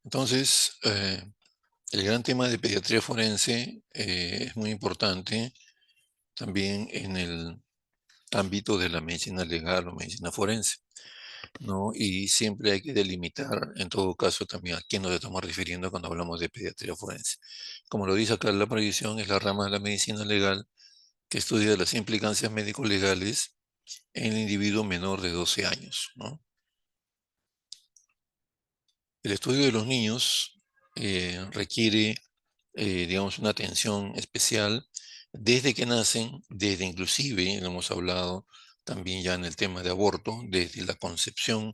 Entonces, el gran tema de pediatría forense es muy importante también en el ámbito de la medicina legal o medicina forense, ¿no? Y siempre hay que delimitar, en todo caso, también a quién nos estamos refiriendo cuando hablamos de pediatría forense. Como lo dice acá la prohibición, es la rama de la medicina legal que estudia las implicancias médico-legales en el individuo menor de 12 años, ¿no? El estudio de los niños requiere, digamos, una atención especial desde que nacen, desde inclusive, lo hemos hablado también ya en el tema de aborto, desde la concepción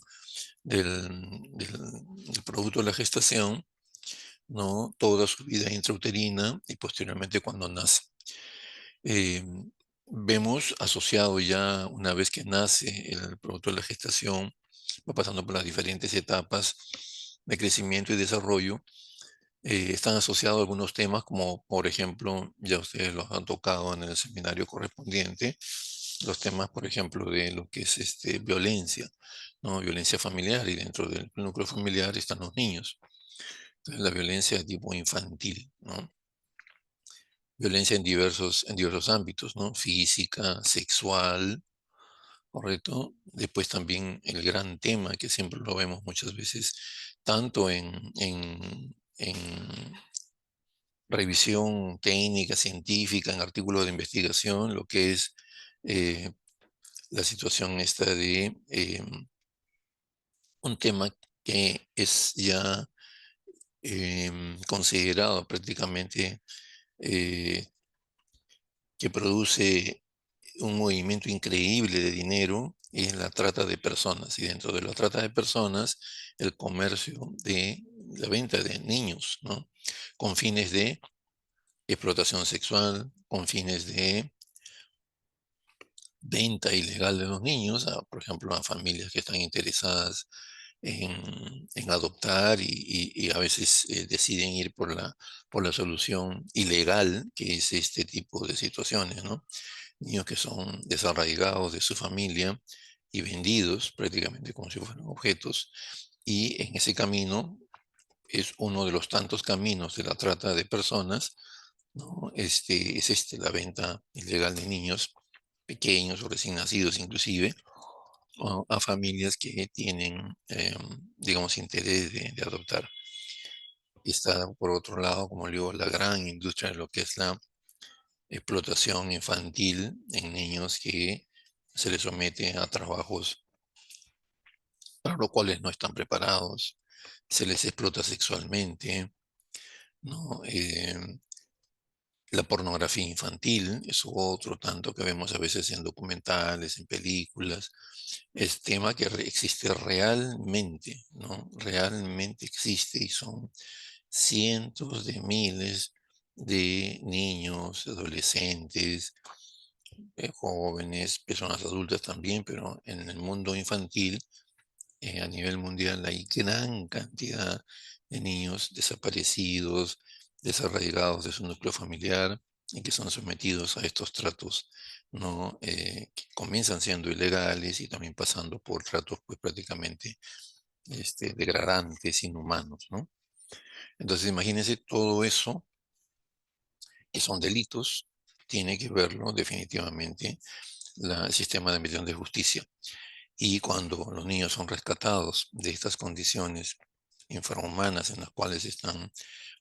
del, del producto de la gestación, ¿no? Toda su vida intrauterina y posteriormente cuando nace. Eh, Vemos asociado ya una vez que nace el producto de la gestación, va pasando por las diferentes etapas de crecimiento y desarrollo. Están asociados algunos temas como, por ejemplo, ya ustedes los han tocado en el seminario correspondiente, los temas, por ejemplo, de lo que es violencia, ¿no? Violencia familiar, y dentro del núcleo familiar están los niños. Entonces, la violencia de tipo infantil, ¿no? Violencia en diversos ámbitos, ¿no? Física, sexual, ¿correcto? Después también el gran tema que siempre lo vemos muchas veces, tanto en revisión técnica, científica, en artículos de investigación, lo que es eh, la situación esta de un tema que es ya considerado prácticamente eh, que produce un movimiento increíble de dinero, es la trata de personas. Y dentro de la trata de personas, el comercio de la venta de niños, ¿no? Con fines de explotación sexual, con fines de venta ilegal de los niños, por ejemplo, a familias que están interesadas en adoptar y a veces deciden ir por la solución ilegal, que es este tipo de situaciones, ¿no? Niños que son desarraigados de su familia y vendidos prácticamente como si fueran objetos. Y en ese camino es uno de los tantos caminos de la trata de personas, ¿no? La venta ilegal de niños pequeños o recién nacidos inclusive, a familias que tienen, digamos, interés de adoptar. Y está, por otro lado, como digo, la gran industria de lo que es la explotación infantil en niños que se les somete a trabajos para los cuales no están preparados, se les explota sexualmente, ¿no? La pornografía infantil es otro tanto que vemos a veces en documentales, en películas. Es tema que existe realmente, ¿no? Realmente existe y son cientos de miles de niños, adolescentes, jóvenes, personas adultas también, pero en el mundo infantil, a nivel mundial, hay gran cantidad de niños desaparecidos, desarraigados de su núcleo familiar y que son sometidos a estos tratos, ¿no? Que comienzan siendo ilegales y también pasando por tratos pues prácticamente degradantes, inhumanos, ¿no? Entonces imagínense todo eso, que son delitos, tiene que verlo definitivamente el sistema de administración de justicia. Y cuando los niños son rescatados de estas condiciones infrahumanas en las cuales están,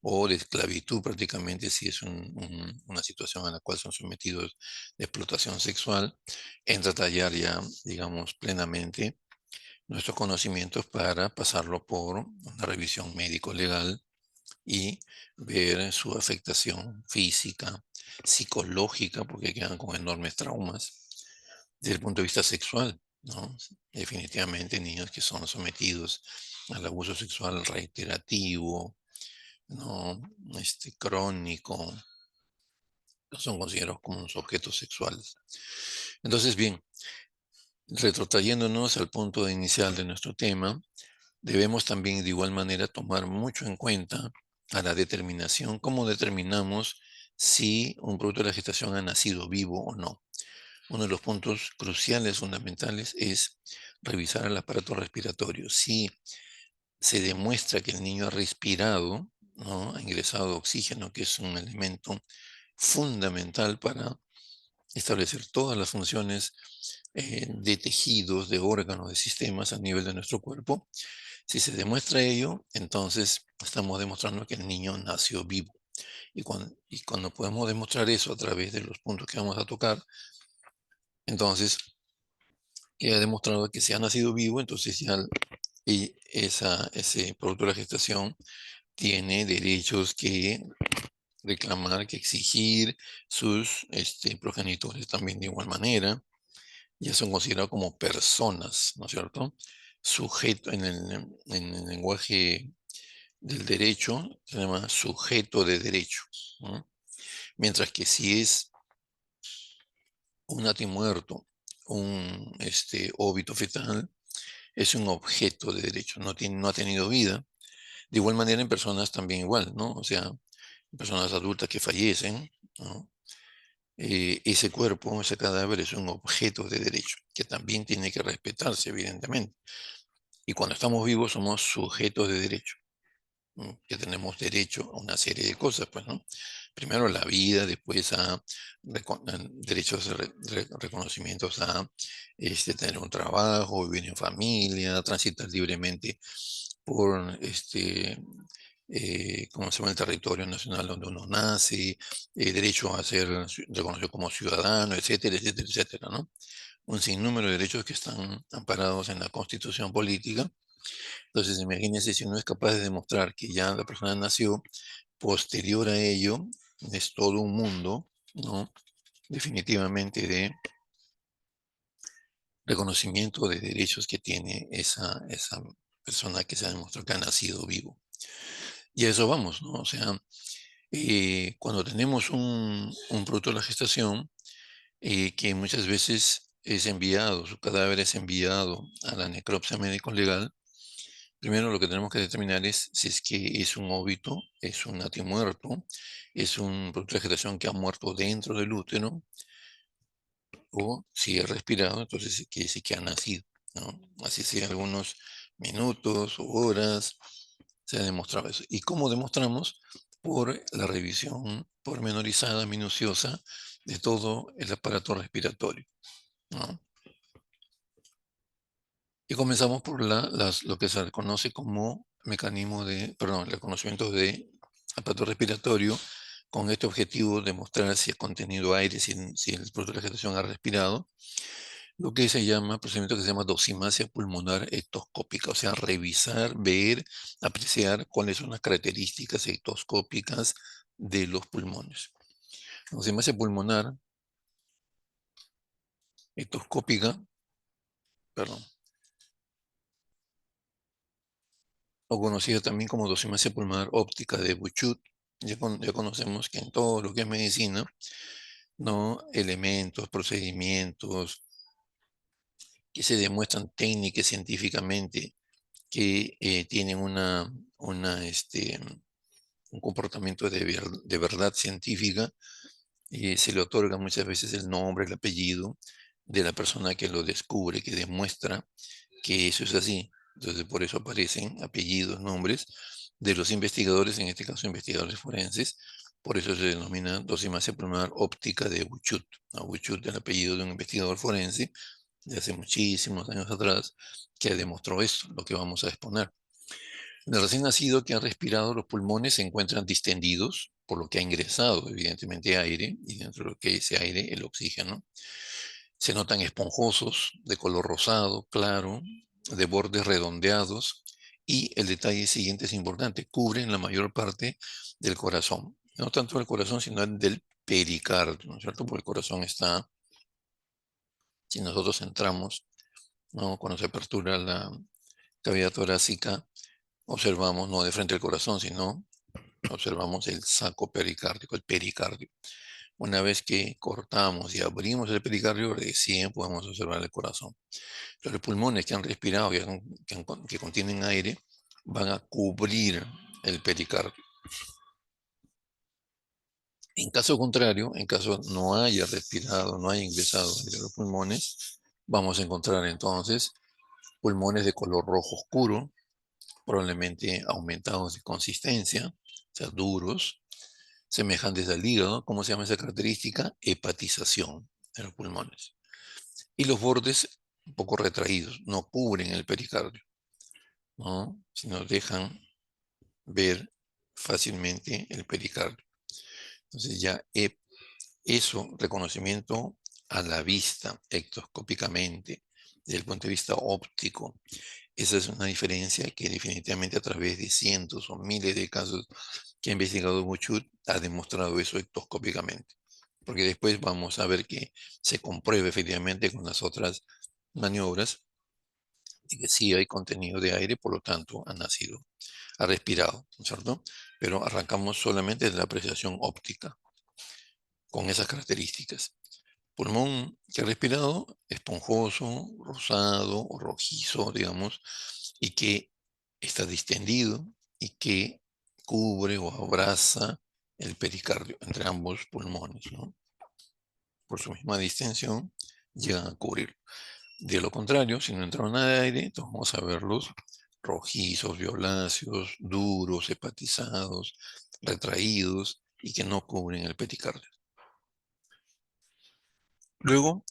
o de esclavitud prácticamente, si es una situación en la cual son sometidos de explotación sexual, entra a tallar ya, digamos, plenamente nuestros conocimientos para pasarlo por una revisión médico-legal y ver su afectación física, psicológica, porque quedan con enormes traumas, desde el punto de vista sexual, ¿no? Definitivamente niños que son sometidos al abuso sexual reiterativo, ¿no? Crónico, no son considerados como unos objetos sexuales. Entonces, bien, retrotrayéndonos al punto inicial de nuestro tema, debemos también de igual manera tomar mucho en cuenta a la determinación, cómo determinamos si un producto de la gestación ha nacido vivo o no. Uno de los puntos cruciales, fundamentales, es revisar el aparato respiratorio. Si se demuestra que el niño ha respirado, ¿no? Ha ingresado oxígeno, que es un elemento fundamental para establecer todas las funciones de tejidos, de órganos, de sistemas a nivel de nuestro cuerpo. Si se demuestra ello, entonces estamos demostrando que el niño nació vivo. Y cuando podemos demostrar eso a través de los puntos que vamos a tocar, entonces queda demostrado que se ha nacido vivo, entonces ya ese producto de la gestación tiene derechos que reclamar, que exigir, sus progenitores también de igual manera, ya son considerados como personas, ¿no es cierto? Sujeto en el lenguaje del derecho, se llama sujeto de derecho, ¿no? Mientras que si es un natimuerto, un óbito fetal, es un objeto de derecho, no ha tenido vida. De igual manera en personas también igual, ¿no? O sea, personas adultas que fallecen, ¿no? Ese cuerpo, ese cadáver es un objeto de derecho, que también tiene que respetarse, evidentemente. Y cuando estamos vivos somos sujetos de derecho, ¿no? Que tenemos derecho a una serie de cosas, pues, ¿no? Primero la vida, después a derechos de reconocimientos a tener un trabajo, vivir en familia, transitar libremente por ¿cómo se llama? El territorio nacional donde uno nace, derecho a ser reconocido como ciudadano, etcétera, etcétera, etcétera, ¿no? Un sinnúmero de derechos que están amparados en la Constitución política. Entonces, imagínense si uno es capaz de demostrar que ya la persona nació, posterior a ello, es todo un mundo, ¿no? Definitivamente de reconocimiento de derechos que tiene esa persona que se ha demostrado que ha nacido vivo. Y a eso vamos, ¿no? O sea, cuando tenemos un producto de la gestación, que muchas veces es enviado, su cadáver es enviado a la necropsia médico-legal, primero lo que tenemos que determinar es si es que es un óbito, es un natimuerto, es un producto de gestación que ha muerto dentro del útero, o si es respirado, entonces quiere decir que ha nacido, ¿no? Así sea algunos minutos o horas, se ha demostrado eso. ¿Y cómo demostramos? Por la revisión pormenorizada, minuciosa de todo el aparato respiratorio, ¿no? Y comenzamos por lo que se conoce como mecanismo perdón, reconocimiento de aparato respiratorio, con este objetivo de mostrar si ha contenido aire, si el producto de la gestación ha respirado, lo que se llama, procedimiento que se llama dosimasia pulmonar ectoscópica, o sea, revisar, ver, apreciar cuáles son las características ectoscópicas de los pulmones. Dosimasia pulmonar ectoscópica, perdón, o conocida también como dosimasia pulmonar óptica de Buchut. Ya conocemos que en todo lo que es medicina, ¿no? Elementos, procedimientos que se demuestran técnicas científicamente que tienen un comportamiento de verdad científica, se le otorga muchas veces el nombre, el apellido de la persona que lo descubre, que demuestra que eso es así. Entonces, por eso aparecen apellidos, nombres de los investigadores, en este caso investigadores forenses. Por eso se denomina dosimasia pulmonar óptica de Buchut. Buchut es el apellido de un investigador forense de hace muchísimos años atrás que demostró esto, lo que vamos a exponer. En el recién nacido que ha respirado, los pulmones se encuentran distendidos, por lo que ha ingresado evidentemente aire, y dentro de lo que ese aire, el oxígeno. Se notan esponjosos, de color rosado, claro, de bordes redondeados, y el detalle siguiente es importante, cubren la mayor parte del corazón. No tanto del corazón, sino del pericardio, ¿no es cierto? Porque el corazón está, si nosotros entramos, ¿no? Cuando se apertura la cavidad torácica, observamos no de frente al corazón, sino observamos el saco pericárdico, el pericardio. Una vez que cortamos y abrimos el pericardio, recién podemos observar el corazón. Los pulmones que han respirado, que contienen aire, van a cubrir el pericardio. En caso contrario, en caso no haya respirado, no haya ingresado aire a los pulmones, vamos a encontrar entonces pulmones de color rojo oscuro, probablemente aumentados de consistencia, o sea, duros, semejantes al hígado. ¿Cómo se llama esa característica? Hepatización de los pulmones. Y los bordes un poco retraídos, no cubren el pericardio, ¿no? Sino dejan ver fácilmente el pericardio. Entonces ya eso, reconocimiento a la vista, ectoscópicamente, desde el punto de vista óptico, esa es una diferencia que definitivamente a través de cientos o miles de casos que ha investigado Buchut ha demostrado eso ectoscópicamente. Porque después vamos a ver que se comprueba efectivamente con las otras maniobras de que sí hay contenido de aire, por lo tanto ha nacido, ha respirado, ¿no es cierto? Pero arrancamos solamente de la apreciación óptica con esas características. Pulmón que ha respirado, esponjoso, rosado o rojizo, digamos, y que está distendido y que cubre o abraza el pericardio entre ambos pulmones, ¿no? Por su misma distensión, llegan a cubrir. De lo contrario, si no entra nada de aire, entonces vamos a verlos rojizos, violáceos, duros, hepatizados, retraídos y que no cubren el pericardio. Luego,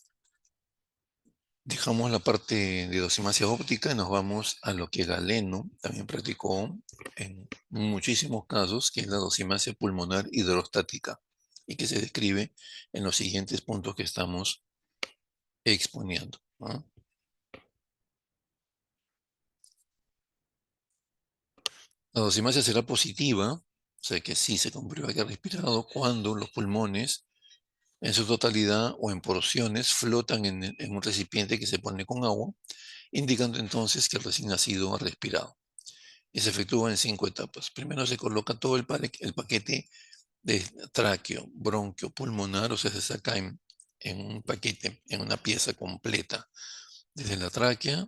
dejamos la parte de dosimasia óptica y nos vamos a lo que Galeno también practicó en muchísimos casos, que es la dosimasia pulmonar hidrostática y que se describe en los siguientes puntos que estamos exponiendo, ¿no? La dosimasia será positiva, o sea que sí se comprueba que ha respirado cuando los pulmones en su totalidad o en porciones flotan en un recipiente que se pone con agua, indicando entonces que el recién nacido ha respirado. Y se efectúa en 5 etapas. Primero se coloca todo el paquete de tráqueo, bronquio, pulmonar, o sea, se saca en un paquete, en una pieza completa, desde la tráquea,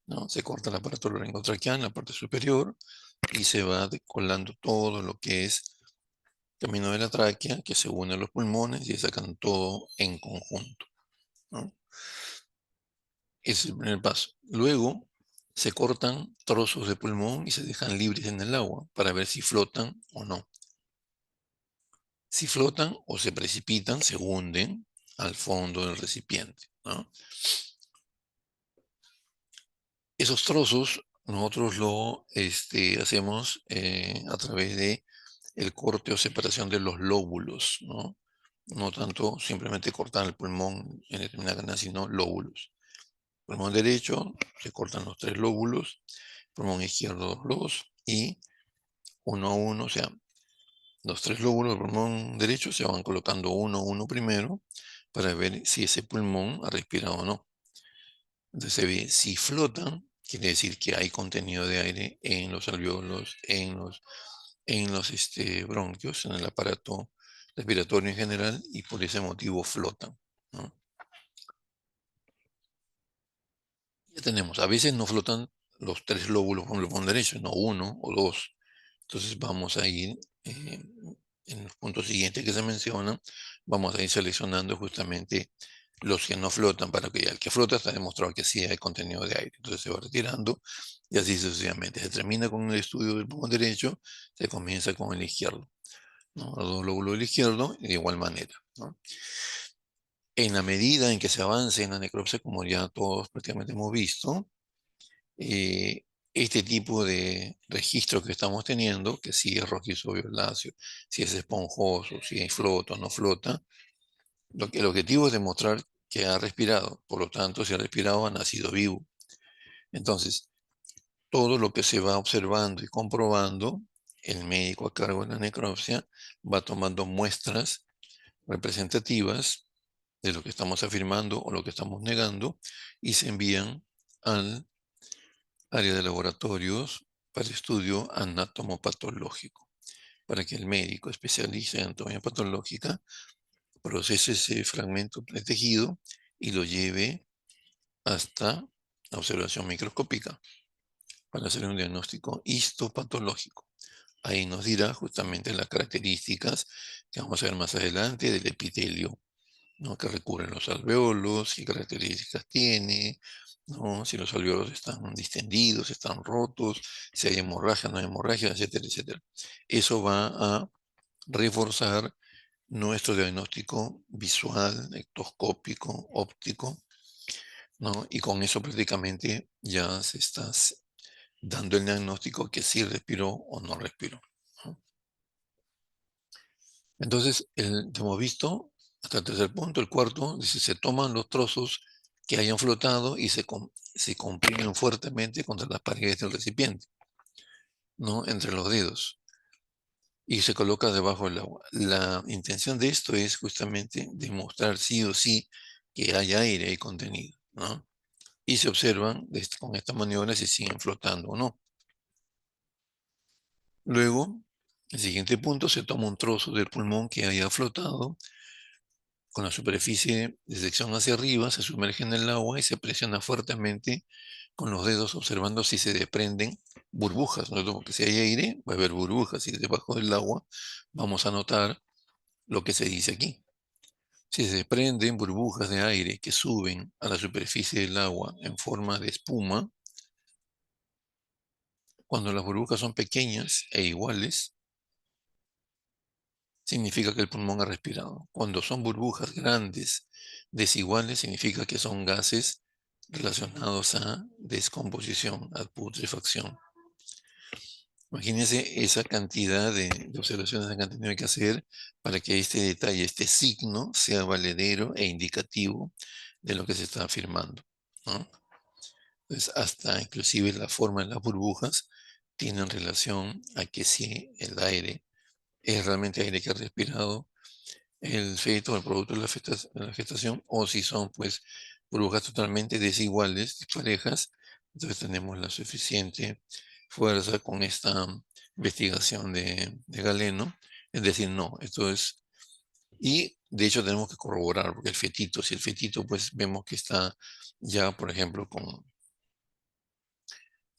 ¿no? Se corta el aparato laringotraqueal en la parte superior y se va colando todo lo que es camino de la tráquea, que se une a los pulmones y se sacan todo en conjunto, ¿no? Ese es el primer paso. Luego se cortan trozos de pulmón y se dejan libres en el agua para ver si flotan o no. Si flotan o se precipitan, se hunden al fondo del recipiente, ¿no? Esos trozos nosotros lo hacemos a través de el corte o separación de los lóbulos, ¿no? No tanto simplemente cortar el pulmón en determinada canal, sino lóbulos. Pulmón derecho, se cortan los 3 lóbulos, pulmón izquierdo los y uno a uno, o sea, los 3 lóbulos del pulmón derecho se van colocando uno a uno primero para ver si ese pulmón ha respirado o no. Entonces se ve si flotan, quiere decir que hay contenido de aire en los alveolos, en los bronquios, en el aparato respiratorio en general, y por ese motivo flotan, ¿no? Ya tenemos, a veces no flotan los 3 lóbulos con el pulmón derecho, no uno o dos. Entonces vamos a ir, en los puntos siguientes que se mencionan, vamos a ir seleccionando justamente los que no flotan, para que ya el que flota está demostrado que sí hay contenido de aire. Entonces se va retirando y así sucesivamente. Se termina con el estudio del pulmón derecho, se comienza con el izquierdo, ¿no? Los dos lóbulos del izquierdo, de igual manera, ¿no? En la medida en que se avance en la necropsia, como ya todos prácticamente hemos visto, eh, este tipo de registro que estamos teniendo, que si es rojizo o violáceo, si es esponjoso, si flota o no flota, el objetivo es demostrar que ha respirado. Por lo tanto, si ha respirado, ha nacido vivo. Entonces, todo lo que se va observando y comprobando, el médico a cargo de la necropsia va tomando muestras representativas de lo que estamos afirmando o lo que estamos negando y se envían al área de laboratorios para estudio anatomopatológico, para que el médico especialista en anatomía patológica procese ese fragmento de tejido y lo lleve hasta la observación microscópica para hacer un diagnóstico histopatológico. Ahí nos dirá justamente las características que vamos a ver más adelante del epitelio, ¿no? Que recubre los alveolos, qué características tiene, ¿no? Si los alvéolos están distendidos, están rotos, si hay hemorragia, no hay hemorragia, etcétera, etcétera. Eso va a reforzar nuestro diagnóstico visual, ectoscópico, óptico, ¿no? Y con eso prácticamente ya se está dando el diagnóstico que sí respiró o no respiró, ¿no? Entonces, hemos visto hasta el tercer punto. El cuarto dice, se toman los trozos que hayan flotado y se comprimen fuertemente contra las paredes del recipiente, ¿no? Entre los dedos, y se coloca debajo del agua. La intención de esto es justamente demostrar sí o sí que hay aire y contenido, ¿no? Y se observan con esta maniobra si siguen flotando o no. Luego, el siguiente punto, se toma un trozo del pulmón que haya flotado con la superficie de sección hacia arriba, se sumerge en el agua y se presiona fuertemente con los dedos, observando si se desprenden burbujas, ¿no? Porque si hay aire, va a haber burbujas, y debajo del agua vamos a notar lo que se dice aquí. Si se desprenden burbujas de aire que suben a la superficie del agua en forma de espuma, cuando las burbujas son pequeñas e iguales, significa que el pulmón ha respirado. Cuando son burbujas grandes, desiguales, significa que son gases relacionados a descomposición, a putrefacción. Imagínense esa cantidad de observaciones que han tenido que hacer para que este detalle, este signo, sea valedero e indicativo de lo que se está afirmando, ¿no? Entonces, hasta inclusive la forma de las burbujas tienen relación a que si el aire es realmente aire que ha respirado el feto, el producto de la gestación, o si son pues burbujas totalmente desiguales, disparejas. Entonces tenemos la suficiente fuerza con esta investigación de Galeno, es decir, no, esto es, y de hecho tenemos que corroborar, porque el fetito, si el fetito pues vemos que está ya, por ejemplo,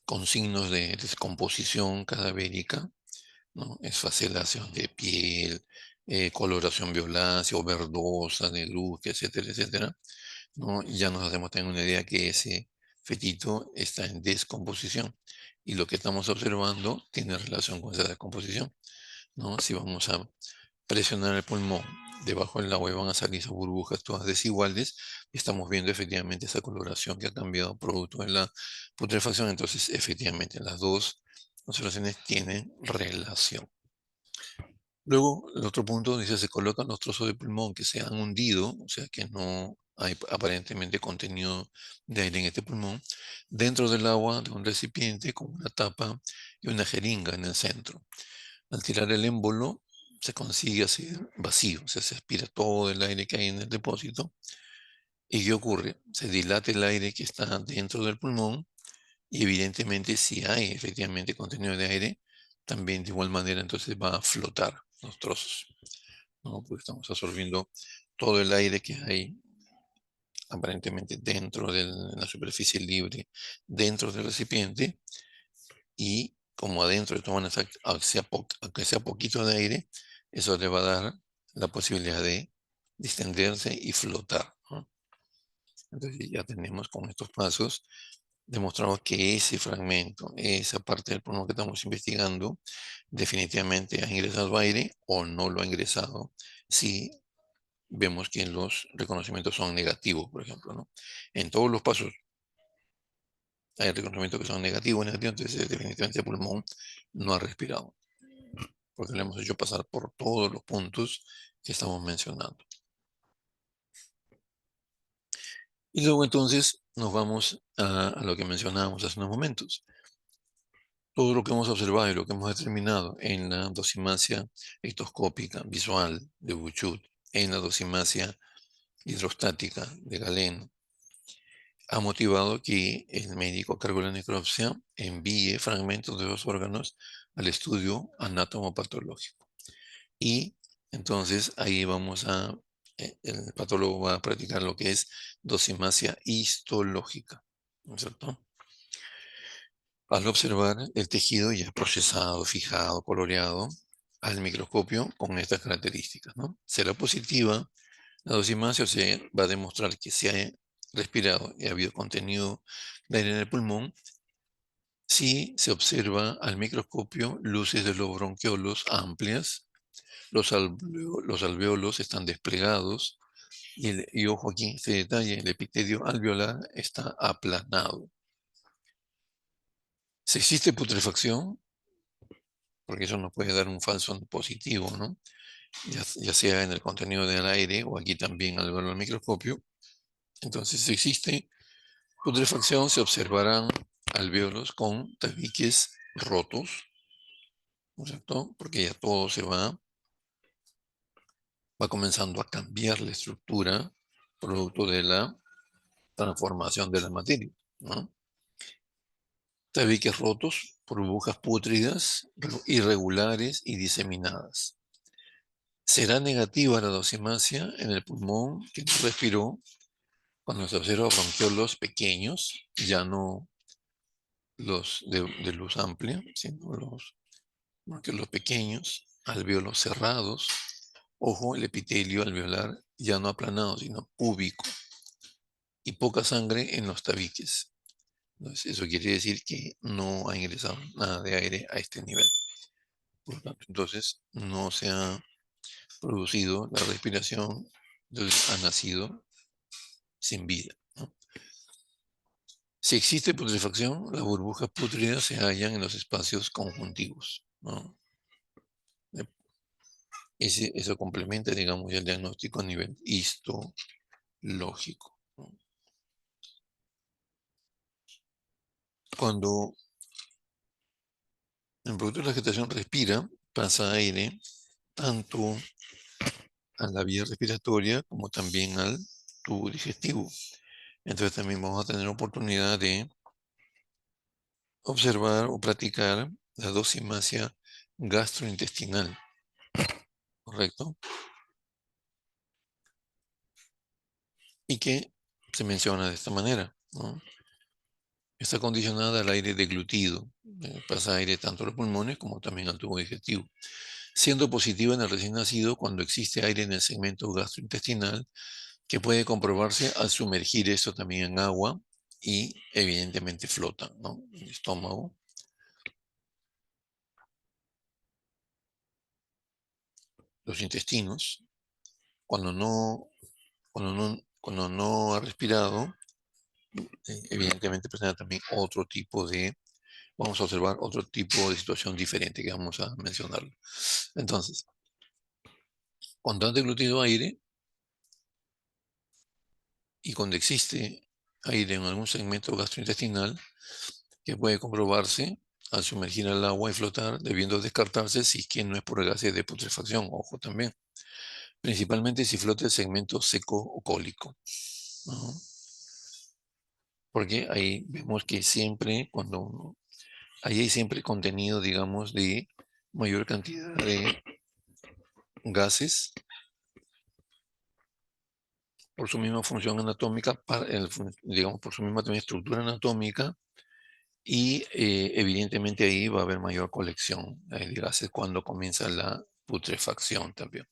con signos de descomposición cadavérica, ¿no? Esfacelación de piel, coloración violácea o verdosa de luz, etcétera, etcétera, ¿no? Ya nos hacemos tener una idea que ese fetito está en descomposición, y lo que estamos observando tiene relación con esa descomposición, ¿no? Si vamos a presionar el pulmón debajo del agua y van a salir esas burbujas todas desiguales, estamos viendo efectivamente esa coloración que ha cambiado producto de la putrefacción. Entonces, efectivamente, las dos observaciones tienen relación. Luego, el otro punto dice, se colocan los trozos de pulmón que se han hundido, o sea que no hay aparentemente contenido de aire en este pulmón, dentro del agua de un recipiente con una tapa y una jeringa en el centro. Al tirar el émbolo, se consigue así vacío, o sea, se aspira todo el aire que hay en el depósito. ¿Y qué ocurre? Se dilata el aire que está dentro del pulmón, y evidentemente si hay efectivamente contenido de aire, también de igual manera entonces va a flotar los trozos, ¿no? Porque estamos absorbiendo todo el aire que hay aparentemente dentro de la superficie libre, dentro del recipiente, y como adentro de toman aunque sea poquito de aire, eso le va a dar la posibilidad de distenderse y flotar, ¿no? Entonces ya tenemos con estos pasos demostrado que ese fragmento, esa parte del pulmón que estamos investigando, definitivamente ha ingresado aire o no lo ha ingresado, si vemos que los reconocimientos son negativos, por ejemplo, ¿no? En todos los pasos hay reconocimientos que son negativos, entonces definitivamente el pulmón no ha respirado, porque le hemos hecho pasar por todos los puntos que estamos mencionando. Y luego entonces nos vamos a lo que mencionábamos hace unos momentos. Todo lo que hemos observado y lo que hemos determinado en la dosimancia ectoscópica visual de Buchut, en la dosimacia hidrostática de Galeno, ha motivado que el médico a cargo de la necropsia envíe fragmentos de los órganos al estudio anatomopatológico. Y entonces ahí el patólogo va a practicar lo que es dosimacia histológica, ¿no es cierto? Al observar el tejido ya procesado, fijado, coloreado al microscopio con estas características, ¿no? Será positiva la dosimancia, o sea, va a demostrar que se respirado y ha habido contenido de aire en el pulmón, si se observa al microscopio luces de los bronquiolos amplias, los alvéolos están desplegados y ojo aquí, este detalle, el epitelio alveolar está aplanado. Si existe putrefacción, porque eso nos puede dar un falso positivo, ¿no? Ya sea en el contenido del aire o aquí también al verlo al microscopio. Entonces, si existe putrefacción, se observarán alvéolos con tabiques rotos, ¿no es cierto? Porque ya todo va comenzando a cambiar la estructura producto de la transformación de la materia, ¿no? Tabiques rotos, burbujas pútridas, irregulares y diseminadas. Será negativa la dosimasia en el pulmón que no respiró cuando se observa bronquiolos pequeños, ya no los de luz amplia, sino los bronquiolos pequeños, alvéolos cerrados. Ojo, el epitelio alveolar ya no aplanado, sino cúbico, y poca sangre en los tabiques. Entonces, eso quiere decir que no ha ingresado nada de aire a este nivel. Por lo tanto, entonces no se ha producido la respiración, entonces ha nacido sin vida, ¿no? Si existe putrefacción, las burbujas pútridas se hallan en los espacios conjuntivos, ¿no? Eso complementa, digamos, el diagnóstico a nivel histológico, ¿no? Cuando el producto de la gestación respira, pasa aire tanto a la vía respiratoria como también al tubo digestivo. Entonces también vamos a tener oportunidad de observar o practicar la dosimasia gastrointestinal, ¿correcto? Y que se menciona de esta manera, ¿no? Está condicionada al aire deglutido, pasa aire tanto a los pulmones como también al tubo digestivo, siendo positiva en el recién nacido cuando existe aire en el segmento gastrointestinal, que puede comprobarse al sumergir esto también en agua y evidentemente flota, ¿no? El estómago, los intestinos, cuando no, cuando no ha respirado, evidentemente presenta también otro tipo de, vamos a observar otro tipo de situación diferente que vamos a mencionar. Entonces, cuando han deglutido aire y cuando existe aire en algún segmento gastrointestinal, que puede comprobarse al sumergir al agua y flotar, debiendo descartarse si es que no es por gases de putrefacción, ojo también, principalmente si flota el segmento seco o cólico, ¿no? Porque ahí vemos que siempre, ahí hay siempre contenido, digamos, de mayor cantidad de gases por su misma función anatómica, digamos, por su misma también estructura anatómica, y evidentemente ahí va a haber mayor colección de gases cuando comienza la putrefacción también.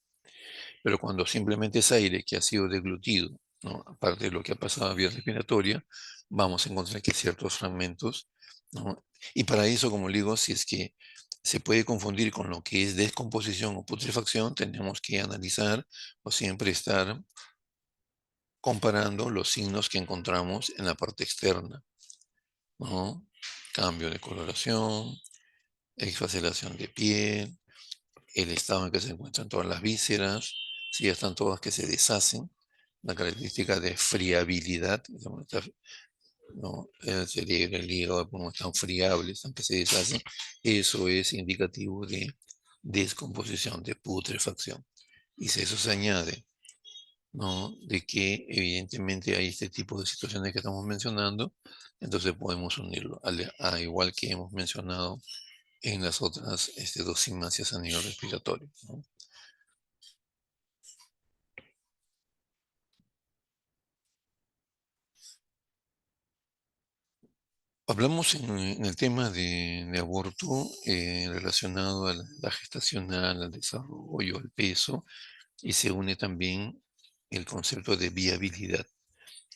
Pero cuando simplemente es aire que ha sido deglutido, ¿no? Aparte de lo que ha pasado a vía respiratoria, vamos a encontrar que ciertos fragmentos, ¿no? Y para eso, como le digo, si es que se puede confundir con lo que es descomposición o putrefacción, tenemos que analizar o siempre estar comparando los signos que encontramos en la parte externa, ¿no? Cambio de coloración, exfacelación de piel, el estado en que se encuentran todas las vísceras, si ya están todas que se deshacen, la característica de friabilidad, ¿no? El cerebro, el hígado, como están friables, están que se deshacen, eso es indicativo de descomposición, de putrefacción. Y si eso se añade, ¿no? De que evidentemente hay este tipo de situaciones que estamos mencionando, entonces podemos unirlo, a igual que hemos mencionado en las otras dosimacias a nivel respiratorio, ¿no? Hablamos en el tema de aborto relacionado a la gestacional, al desarrollo, al peso, y se une también el concepto de viabilidad.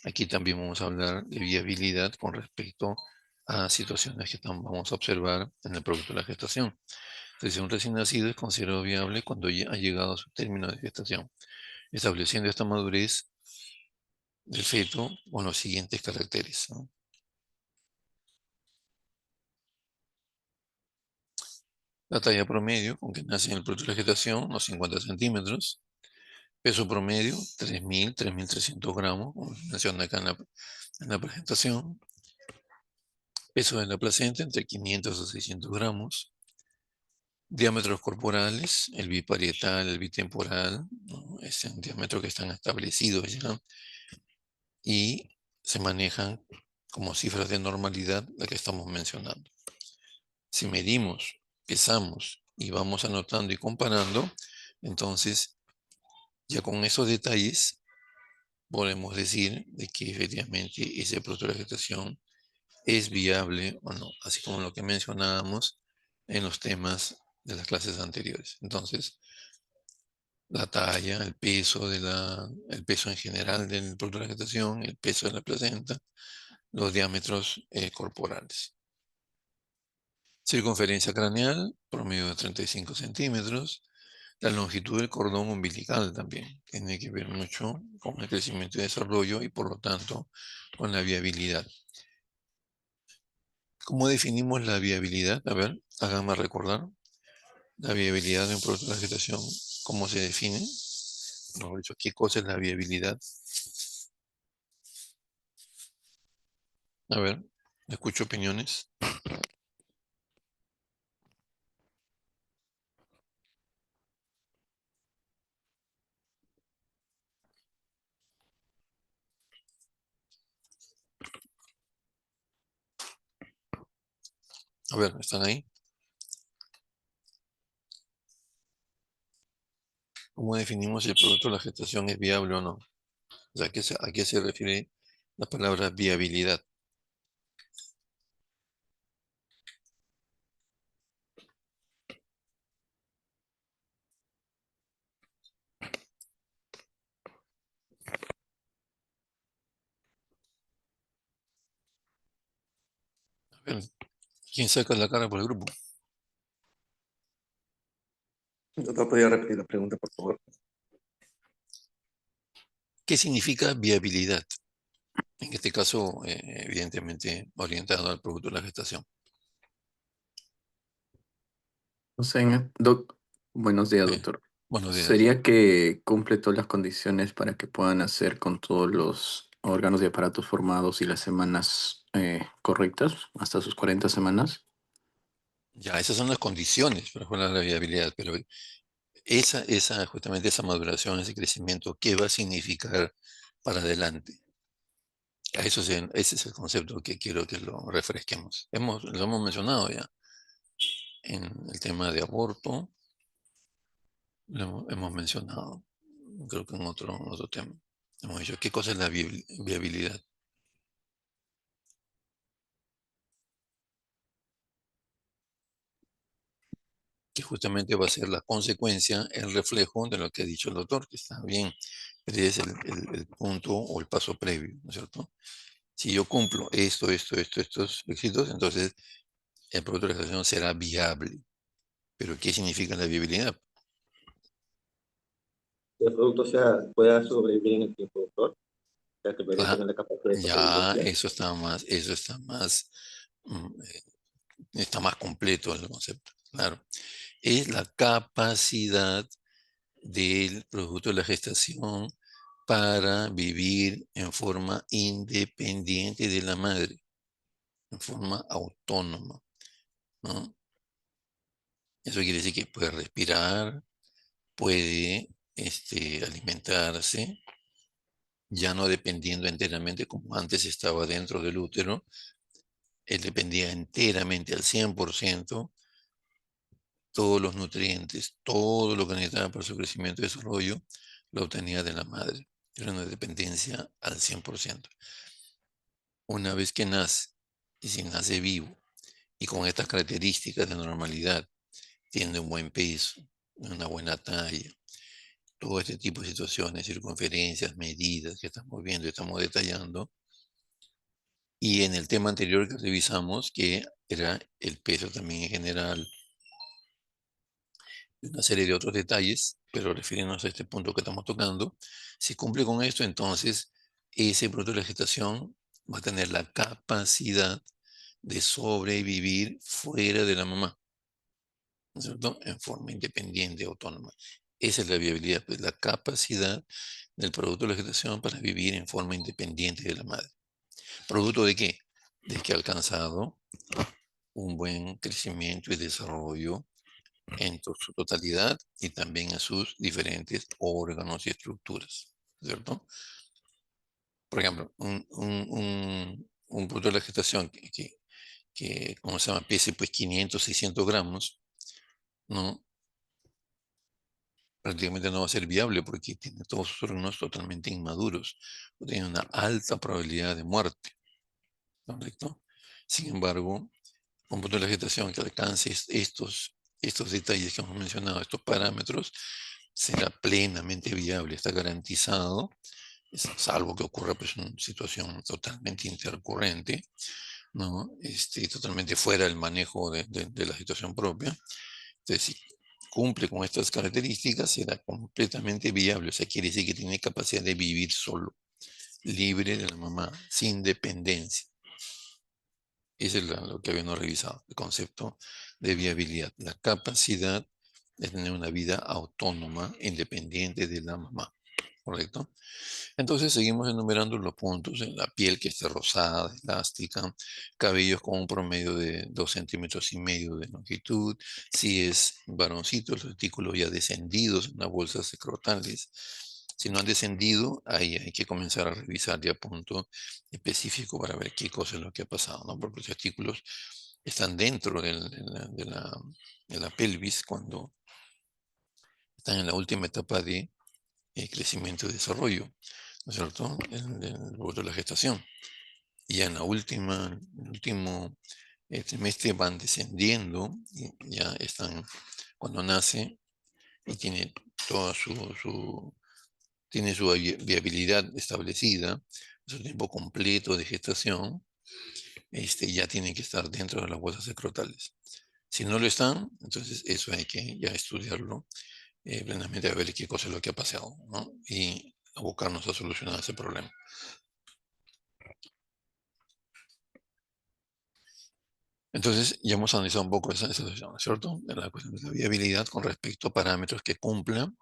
Aquí también vamos a hablar de viabilidad con respecto a situaciones que vamos a observar en el producto de la gestación. Entonces, un recién nacido es considerado viable cuando ya ha llegado a su término de gestación, estableciendo esta madurez del feto con los siguientes caracteres, ¿no? La talla promedio con que nace en el producto de la gestación, unos 50 centímetros. Peso promedio, 3.000, 3.300 gramos, como menciona acá en la presentación. Peso de la placenta, entre 500 a 600 gramos. Diámetros corporales, el biparietal, el bitemporal, ¿no? Es un diámetro que están establecidos ya y se manejan como cifras de normalidad la que estamos mencionando. Si medimos, pesamos y vamos anotando y comparando, entonces ya con esos detalles podemos decir de que efectivamente ese producto de la gestación es viable o no, así como lo que mencionábamos en los temas de las clases anteriores. Entonces, la talla, el peso en general del producto de la gestación, el peso de la placenta, los diámetros corporales. Circunferencia craneal, promedio de 35 centímetros. La longitud del cordón umbilical también tiene que ver mucho con el crecimiento y desarrollo y por lo tanto con la viabilidad. ¿Cómo definimos la viabilidad? A ver, háganme recordar. La viabilidad de un producto de la gestación, ¿cómo se define? Mejor dicho, ¿qué cosa es la viabilidad? A ver, escucho opiniones. A ver, ¿están ahí? ¿Cómo definimos si el producto de la gestación es viable o no? O sea, ¿a qué se refiere la palabra viabilidad? A ver, ¿quién saca la cara por el grupo? Doctor, ¿podría repetir la pregunta, por favor? ¿Qué significa viabilidad? En este caso, evidentemente orientado al producto de la gestación. O sea, buenos días, Eh, doctor. buenos días. ¿Sería que cumple todas las condiciones para que puedan hacer con todos los órganos y aparatos formados y las semanas correctas, hasta sus 40 semanas? Ya, esas son las condiciones para jugar la viabilidad, pero justamente esa maduración, ese crecimiento, ¿qué va a significar para adelante? Ese es el concepto que quiero que lo refresquemos. Lo hemos mencionado ya en el tema de aborto, hemos mencionado, creo que en otro tema. Hemos dicho, ¿qué cosa es la viabilidad? Que justamente va a ser la consecuencia, el reflejo de lo que ha dicho el doctor, que está bien, pero es el punto o el paso previo, ¿no es cierto? Si yo cumplo estos requisitos, entonces el producto de la gestación será viable. Pero ¿qué significa la viabilidad? El producto pueda sobrevivir en el tiempo, doctor, ya que el bebé Ah, tenga la capacidad de ya, supervivencia. está más completo el concepto, claro. Es la capacidad del producto de la gestación para vivir en forma independiente de la madre, en forma autónoma, ¿no? Eso quiere decir que puede respirar, puede alimentarse, ya no dependiendo enteramente como antes estaba dentro del útero, él dependía enteramente al 100%, todos los nutrientes, todo lo que necesitaba para su crecimiento y desarrollo, lo obtenía de la madre. Era una dependencia al 100%. Una vez que nace, y si nace vivo, y con estas características de normalidad, tiene un buen peso, una buena talla, todo este tipo de situaciones, circunferencias, medidas que estamos viendo y estamos detallando. Y en el tema anterior que revisamos, que era el peso también en general, y una serie de otros detalles, pero refiriéndonos a este punto que estamos tocando, si cumple con esto, entonces ese producto de la gestación va a tener la capacidad de sobrevivir fuera de la mamá, ¿no es cierto? En forma independiente, autónoma. Esa es la viabilidad, pues la capacidad del producto de la gestación para vivir en forma independiente de la madre. ¿Producto de qué? De que ha alcanzado un buen crecimiento y desarrollo en su totalidad y también en sus diferentes órganos y estructuras, ¿cierto? Por ejemplo, un producto de la gestación que, ¿cómo se llama? Pese pues 500, 600 gramos, ¿no? Prácticamente no va a ser viable porque tiene todos sus órganos totalmente inmaduros, o tiene una alta probabilidad de muerte, ¿correcto? Sin embargo, un punto de la gestación que alcance estos detalles que hemos mencionado, estos parámetros, será plenamente viable, está garantizado, salvo que ocurra pues, una situación totalmente intercurrente, ¿no? Totalmente fuera del manejo de la situación propia. Entonces, si cumple con estas características, será completamente viable, o sea, quiere decir que tiene capacidad de vivir solo, libre de la mamá, sin dependencia. Eso es lo que habíamos revisado, el concepto de viabilidad, la capacidad de tener una vida autónoma, independiente de la mamá, ¿correcto? Entonces seguimos enumerando los puntos en la piel que esté rosada, elástica, cabellos con un promedio de 2,5 centímetros de longitud, si es varoncito, los testículos ya descendidos en las bolsas escrotales. Si no han descendido, ahí hay que comenzar a revisar ya punto específico para ver qué cosa es lo que ha pasado, ¿no? Porque los testículos están dentro de la pelvis cuando están en la última etapa de crecimiento y desarrollo, ¿no es cierto? El producto de la gestación. Y ya en el último trimestre van descendiendo, y ya están, cuando nace y tiene toda tiene su viabilidad establecida, su tiempo completo de gestación, ya tienen que estar dentro de las bolsas escrotales. Si no lo están, entonces eso hay que ya estudiarlo plenamente, a ver qué cosa es lo que ha pasado, ¿no? Y abocarnos a solucionar ese problema. Entonces, ya hemos analizado un poco esa situación, ¿cierto? De la cuestión de la viabilidad con respecto a parámetros que cumplan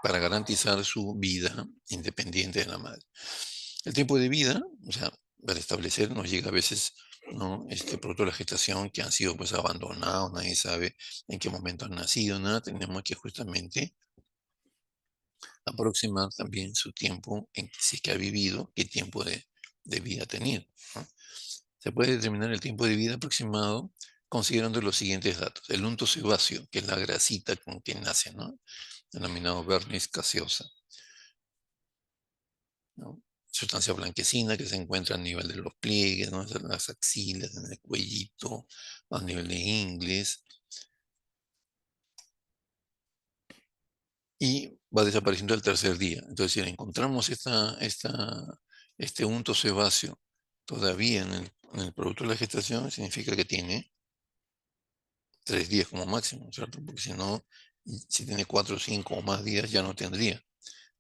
para garantizar su vida independiente de la madre. El tiempo de vida, o sea, para establecer, nos llega a veces, ¿no? Producto de la gestación que han sido pues abandonados, nadie sabe en qué momento han nacido, nada, tenemos que justamente aproximar también su tiempo en que si es que ha vivido, qué tiempo de vida ha tenido, ¿no? Se puede determinar el tiempo de vida aproximado considerando los siguientes datos. El unto sebáceo, que es la grasita con que nace, ¿no? Denominado vernis caseosa, ¿no? Sustancia blanquecina que se encuentra a nivel de los pliegues, ¿no? En las axilas, en el cuellito, a nivel de ingles, y va desapareciendo al tercer día. Entonces, si encontramos este unto sebáceo todavía en el producto de la gestación, significa que tiene 3 días como máximo, ¿cierto? Porque si no, si tiene 4, 5 o más días, ya no tendría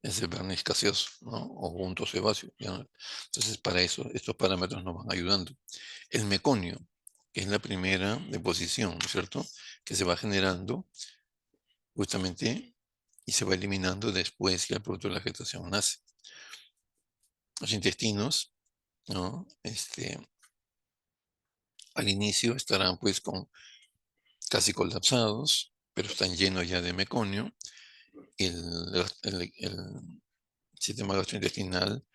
ese verniz gaseoso, ¿no? O unto sebáceo. Entonces, para eso, estos parámetros nos van ayudando. El meconio, que es la primera deposición, ¿cierto? Que se va generando justamente y se va eliminando después que el producto de la gestación nace. Los intestinos, ¿no? Al inicio estarán pues casi colapsados, pero están llenos ya de meconio. El sistema gastrointestinal,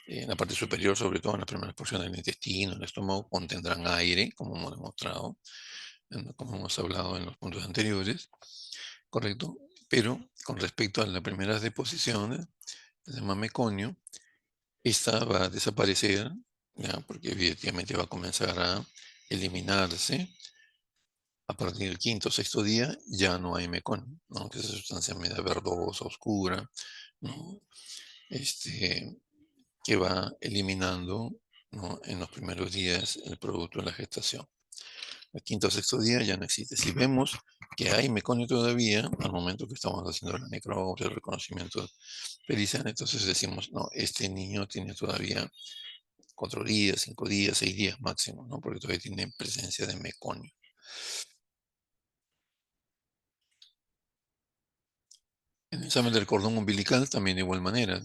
en la parte superior, sobre todo en las primeras porciones del intestino, el estómago, contendrán aire, como hemos demostrado, como hemos hablado en los puntos anteriores, ¿correcto? Pero con respecto a las primeras deposiciones, el tema meconio, esta va a desaparecer, ¿ya? Porque evidentemente va a comenzar a eliminarse A partir del quinto o sexto día ya no hay meconio, ¿no? Que es esa sustancia media verdosa, oscura, ¿no? Que va eliminando, ¿no?, en los primeros días el producto de la gestación. El quinto o sexto día ya no existe. Si vemos que hay meconio todavía, al momento que estamos haciendo la necropsia, el reconocimiento pericial, entonces decimos, no, este niño tiene todavía 4 días, 5 días, 6 días máximo, ¿no? Porque todavía tiene presencia de meconio. En el examen del cordón umbilical también de igual manera,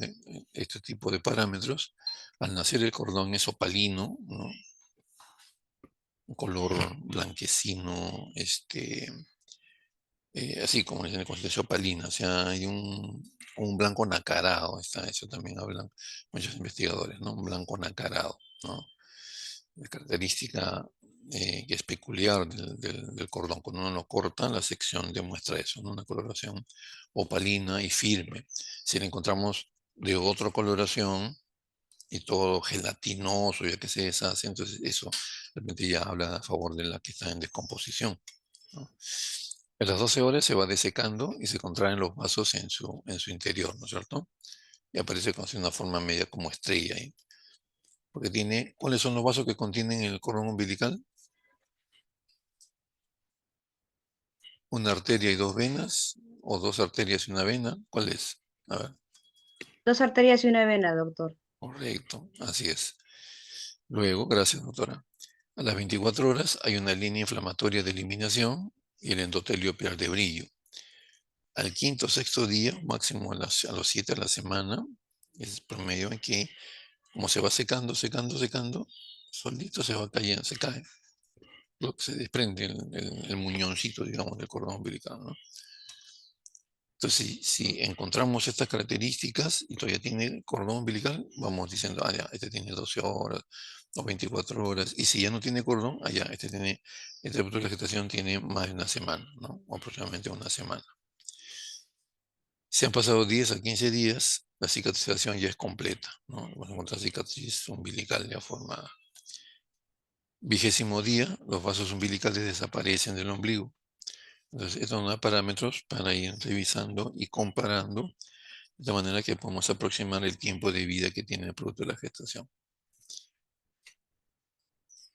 este tipo de parámetros. Al nacer el cordón es opalino, ¿no? Un color blanquecino, así como en la consistencia opalina, o sea, hay un blanco nacarado, eso también hablan muchos investigadores, ¿no? Un blanco nacarado, ¿no? La característica que es peculiar del cordón. Cuando uno lo corta, la sección demuestra eso, ¿no? Una coloración opalina y firme. Si la encontramos de otra coloración y todo gelatinoso, ya que se deshace, entonces eso realmente ya habla a favor de la que está en descomposición, ¿no? A las 12 horas se va desecando y se contraen los vasos en su interior, ¿no es cierto? Y aparece con una forma media como estrella ahí. Porque ¿cuáles son los vasos que contienen el cordón umbilical? Una arteria y 2 venas, o 2 arterias y una vena. ¿Cuál es? A ver, 2 arterias y una vena, doctor. correcto, así es. Luego, gracias, doctora. A las 24 horas hay una línea inflamatoria de eliminación y el endotelio pierde brillo. Al quinto o sexto día, máximo a los 7 de la semana, es el promedio en que, como se va secando, secando, secando, solito se va cayendo, se cae. Lo que se desprende el muñoncito, digamos, del cordón umbilical, ¿no? Entonces, si encontramos estas características y todavía tiene cordón umbilical, vamos diciendo, ya, este tiene 12 horas o 24 horas. Y si ya no tiene cordón, ya, este producto de la gestación tiene más de una semana, ¿no? O aproximadamente una semana. Si han pasado 10 a 15 días, la cicatrización ya es completa, ¿no? Vamos a encontrar cicatriz umbilical ya formada. 20º día, los vasos umbilicales desaparecen del ombligo. Entonces, estos son parámetros para ir revisando y comparando, de manera que podemos aproximar el tiempo de vida que tiene el producto de la gestación.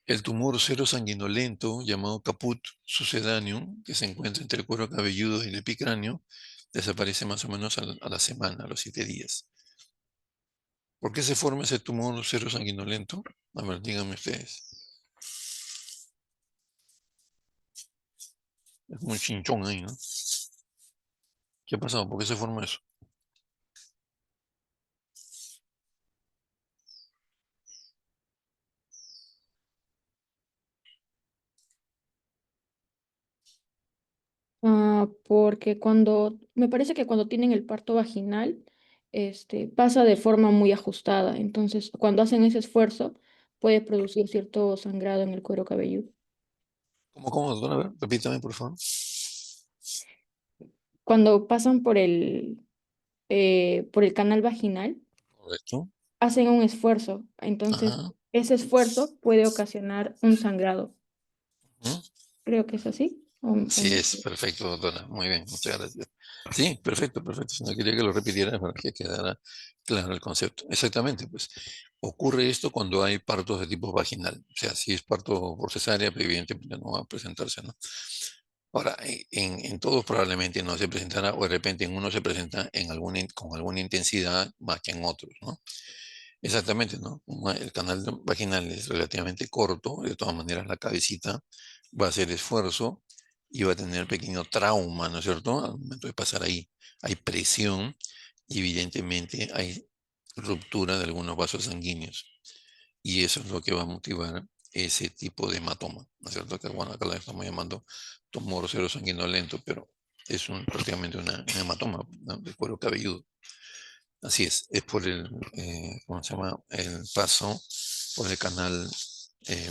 El tumor serosanguinolento, llamado caput sucedáneo, que se encuentra entre el cuero cabelludo y el epicráneo, desaparece más o menos a la semana, a los 7 días. ¿Por qué se forma ese tumor serosanguinolento? A ver, díganme ustedes. Es como un chinchón ahí, ¿no? ¿Qué ha pasado? ¿Por qué se forma eso? Porque me parece que cuando tienen el parto vaginal, pasa de forma muy ajustada. Entonces, cuando hacen ese esfuerzo, puede producir cierto sangrado en el cuero cabelludo. ¿Cómo, doctora? A ver, repítame, por favor. Cuando pasan por el canal vaginal, Correcto. hacen un esfuerzo. Entonces, Ajá. ese esfuerzo puede ocasionar un sangrado. ¿Mm? Creo que es así. O Sí, no es sé. perfecto, doctora. Muy bien, muchas gracias. Sí, perfecto, perfecto. Si no quería que lo repitiera para que quedara claro el concepto. Exactamente, pues ocurre esto cuando hay partos de tipo vaginal. O sea, si es parto por cesárea, pues, evidentemente no va a presentarse, ¿no? Ahora, en todos probablemente no se presentará, o de repente en uno se presenta con alguna intensidad más que en otros, ¿no? Exactamente, ¿no? El canal vaginal es relativamente corto, de todas maneras la cabecita va a hacer esfuerzo y va a tener pequeño trauma, ¿no es cierto? Al momento de pasar ahí, hay presión y evidentemente hay ruptura de algunos vasos sanguíneos. Y eso es lo que va a motivar ese tipo de hematoma, ¿no es cierto? Que bueno, acá la estamos llamando tumor serosanguinolento, pero es prácticamente un hematoma, ¿no?, del cuero cabelludo. Así es por ¿cómo se llama? El paso por el canal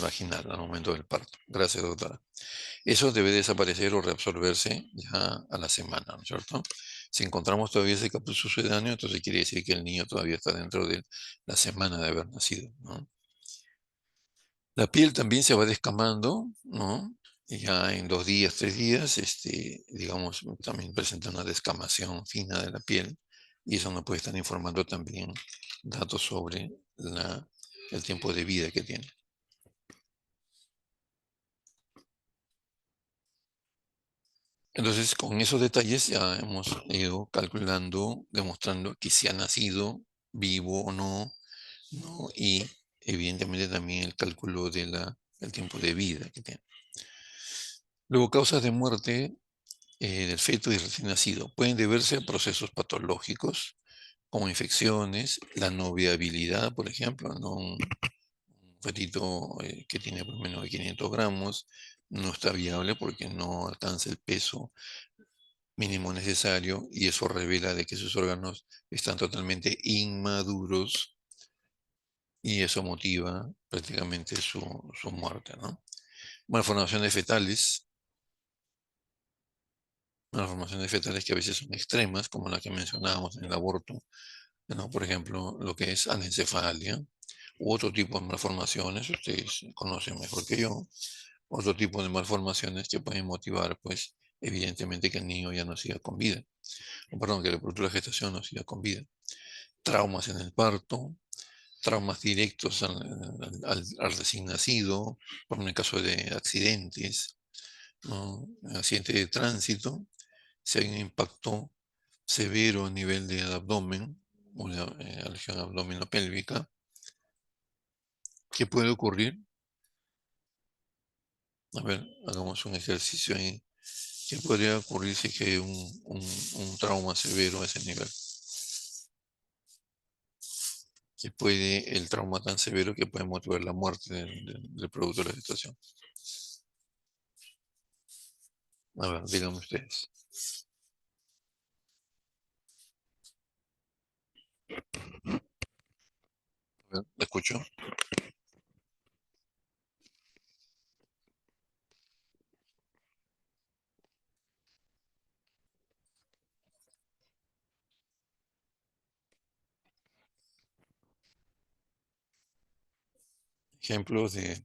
vaginal al momento del parto. Gracias, doctora. Eso debe desaparecer o reabsorberse ya a la semana, ¿no es cierto? Si encontramos todavía ese caput sucedáneo, entonces quiere decir que el niño todavía está dentro de la semana de haber nacido, ¿no? La piel también se va descamando, ¿no? Y ya en 2 días, 3 días, digamos, también presenta una descamación fina de la piel y eso nos puede estar informando también datos sobre el tiempo de vida que tiene. Entonces, con esos detalles ya hemos ido calculando, demostrando que si ha nacido vivo o no, ¿no? Y evidentemente también el cálculo del tiempo de vida que tiene. Luego, causas de muerte del feto y recién nacido pueden deberse a procesos patológicos como infecciones, la no viabilidad, por ejemplo, ¿no? Un fetito que tiene por menos de 500 gramos no está viable porque no alcanza el peso mínimo necesario y eso revela de que sus órganos están totalmente inmaduros y eso motiva prácticamente su muerte, ¿no? Malformaciones fetales, malformaciones fetales que a veces son extremas, como la que mencionábamos en el aborto, ¿no? Por ejemplo, lo que es anencefalia u otro tipo de malformaciones, ustedes conocen mejor que yo, otro tipo de malformaciones que pueden motivar, pues, evidentemente que el niño ya no siga con vida, o perdón, que el producto de la gestación no siga con vida. Traumas en el parto, traumas directos al recién nacido, por en el caso de accidentes, ¿no? Accidente de tránsito, si hay un impacto severo a nivel del abdomen, una región abdominopélvica, ¿qué puede ocurrir? A ver, hagamos un ejercicio ahí. ¿Qué podría ocurrir si que hay un trauma severo a ese nivel? ¿Qué puede, el trauma tan severo que puede motivar la muerte del producto de la gestación? A ver, díganme ustedes. A ver, ¿la escucho? Ejemplos de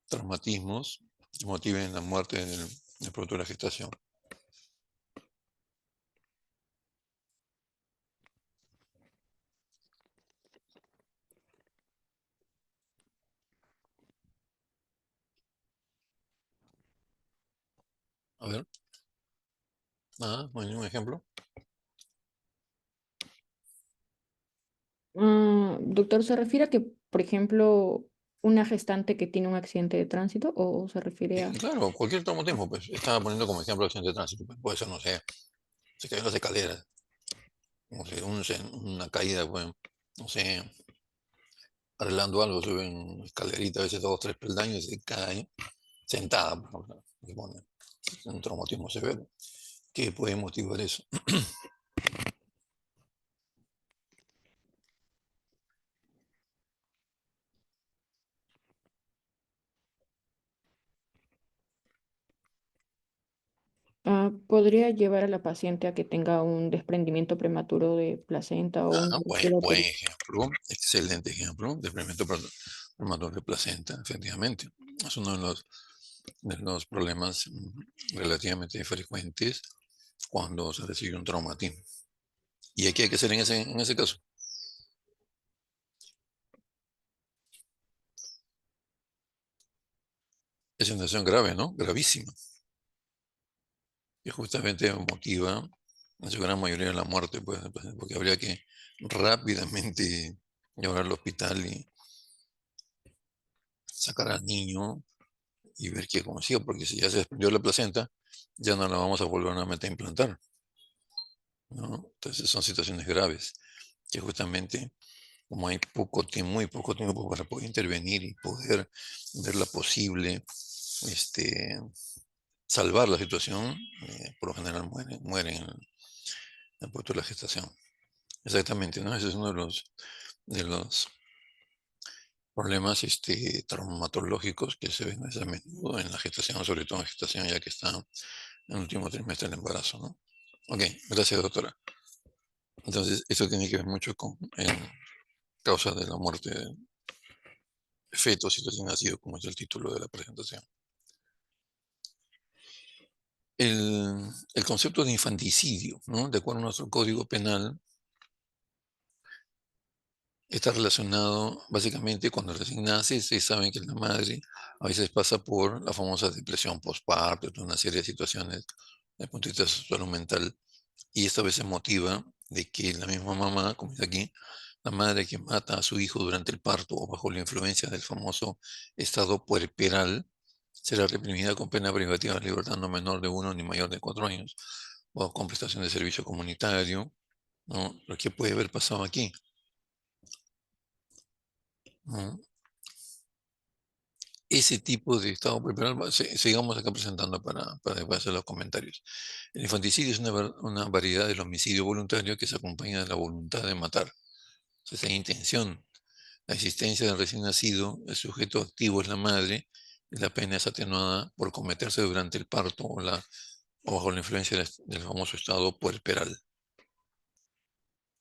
traumatismos que motiven la muerte del producto de la gestación. A ver. Nada, no hay ningún ejemplo. Doctor, ¿se refiere a que, por ejemplo, una gestante que tiene un accidente de tránsito o se refiere a... Claro, cualquier traumatismo, pues. Estaba poniendo como ejemplo accidente de tránsito. Pues, puede ser, no sé, se cayó en las escaleras. No sé, una caída, pues, no sé, arreglando algo, sube en escalerita, a veces 2 o 3 peldaños y se cae sentada, por ejemplo. Se pone un traumatismo severo. ¿Qué puede motivar eso? podría llevar a la paciente a que tenga un desprendimiento prematuro de placenta o un Buen ejemplo, excelente ejemplo de prematuro de placenta, efectivamente. Es uno de los problemas relativamente frecuentes cuando se recibe un traumatismo. ¿Y aquí hay que hacer en ese caso? Es una situación grave, ¿no? Gravísima. Y justamente motiva en su gran mayoría la muerte, pues, porque habría que rápidamente llevar al hospital y sacar al niño y ver qué consigo, porque si ya se desprendió la placenta, ya no la vamos a volver a meter a implantar, ¿no? Entonces son situaciones graves que justamente como hay muy poco tiempo para poder intervenir y poder ver la posible, salvar la situación, por lo general mueren en el punto de la gestación. Exactamente, ¿no? Ese es uno de los problemas traumatológicos que se ven más a menudo en la gestación, sobre todo en la gestación ya que está en el último trimestre del embarazo, ¿no? Ok, gracias doctora. Entonces, esto tiene que ver mucho con causas de la muerte fetos y recién nacidos, como es el título de la presentación. El concepto de infanticidio, ¿no? De acuerdo a nuestro Código Penal, está relacionado básicamente cuando recién nace. Ustedes saben que la madre a veces pasa por la famosa depresión postparto, una serie de situaciones desde el punto de vista salud mental, y esto a veces motiva de que la misma mamá, como dice aquí, la madre que mata a su hijo durante el parto o bajo la influencia del famoso estado puerperal, será reprimida con pena privativa de libertad no menor de 1 ni mayor de 4 años, o con prestación de servicio comunitario, ¿no? Lo que puede haber pasado aquí, ¿no? Ese tipo de estado puerperal, sigamos acá presentando para después hacer los comentarios. El infanticidio es una variedad del homicidio voluntario que se acompaña de la voluntad de matar. O sea, esa intención, la existencia del recién nacido, el sujeto activo es la madre, y la pena es atenuada por cometerse durante el parto o bajo la influencia del famoso estado puerperal.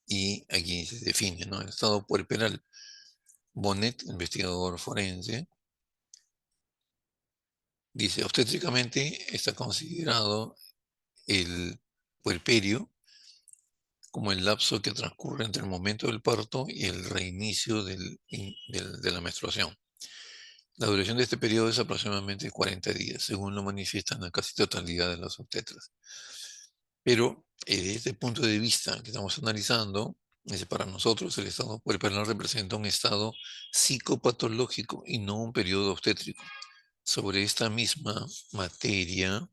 Y aquí se define, ¿no? El estado puerperal. Bonnet, investigador forense, dice, obstétricamente está considerado el puerperio como el lapso que transcurre entre el momento del parto y el reinicio de la menstruación. La duración de este periodo es aproximadamente 40 días, según lo manifiestan la casi totalidad de las obstetras. Pero desde este punto de vista que estamos analizando, para nosotros el estado puerperal representa un estado psicopatológico y no un periodo obstétrico. Sobre esta misma materia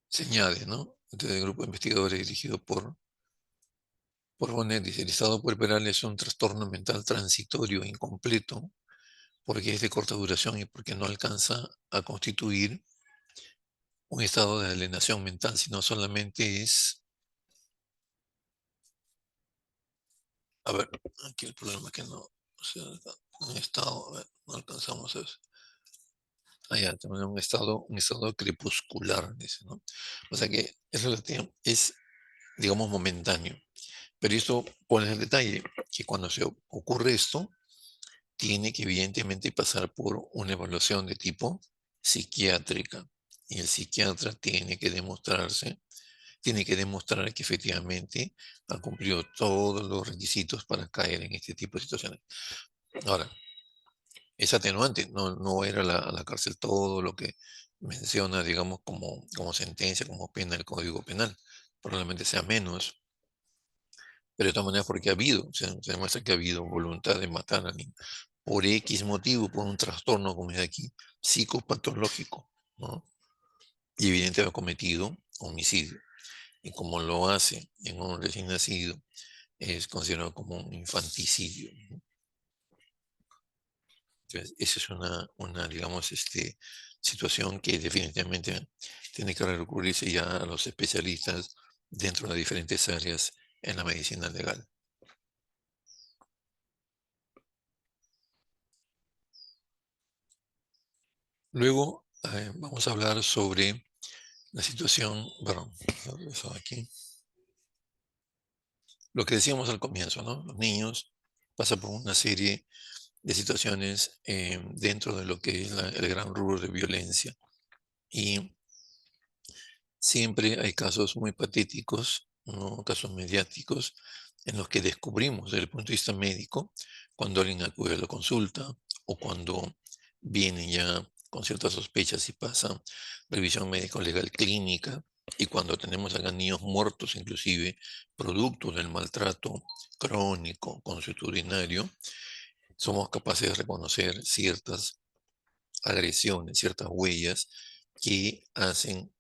se añade, ¿no? Entonces, el grupo de investigadores dirigido por Bonnet dice, el estado puerperal es un trastorno mental transitorio e incompleto porque es de corta duración y porque no alcanza a constituir un estado de alienación mental, sino solamente es... A ver, aquí el problema es que no... O sea, un estado... A ver, no alcanzamos eso. Ya, tenemos un estado crepuscular, dice, ¿no? O sea que es, digamos, momentáneo. Pero esto pone el detalle, que cuando se ocurre esto, tiene que evidentemente pasar por una evaluación de tipo psiquiátrica. Y el psiquiatra tiene que demostrar que efectivamente ha cumplido todos los requisitos para caer en este tipo de situaciones. Ahora, es atenuante, no era a la cárcel todo lo que menciona, digamos, como sentencia, como pena el Código Penal. Probablemente sea menos, pero de todas maneras porque se demuestra que ha habido voluntad de matar a alguien por X motivo, por un trastorno, como es aquí, psicopatológico, ¿no? Y evidentemente ha cometido homicidio. Y como lo hace en un recién nacido, es considerado como un infanticidio, ¿no? Entonces, esa es digamos, situación que definitivamente tiene que recurrirse ya a los especialistas dentro de las diferentes áreas en la medicina legal. Luego vamos a hablar sobre la situación, bueno, eso aquí. Lo que decíamos al comienzo, ¿no? Los niños pasan por una serie de situaciones dentro de lo que es el gran rubro de violencia. Y siempre hay casos muy patéticos, ¿no? Casos mediáticos, en los que descubrimos desde el punto de vista médico, cuando alguien acude a la consulta o cuando vienen ya con ciertas sospechas y pasa revisión médico legal clínica, y cuando tenemos acá niños muertos, inclusive producto del maltrato crónico consuetudinario, somos capaces de reconocer ciertas agresiones, ciertas huellas que hacen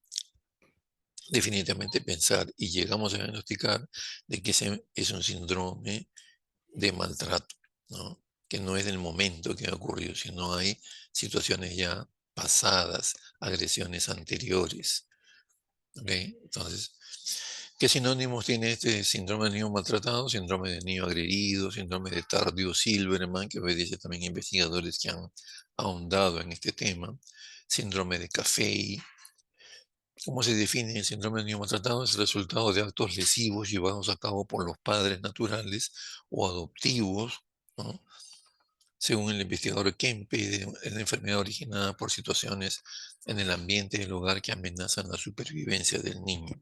definitivamente pensar y llegamos a diagnosticar de que ese es un síndrome de maltrato, ¿no? Que no es del momento que ha ocurrido, sino hay situaciones ya pasadas, agresiones anteriores. ¿Okay? Entonces, ¿qué sinónimos tiene este síndrome de niño maltratado? Síndrome de niño agredido, síndrome de Tardio-Silverman, que obedece también a investigadores que han ahondado en este tema, síndrome de Café, ¿Cómo se define el síndrome del niño maltratado? Es el resultado de actos lesivos llevados a cabo por los padres naturales o adoptivos, ¿no? Según el investigador Kempe, de la enfermedad originada por situaciones en el ambiente del hogar que amenazan la supervivencia del niño.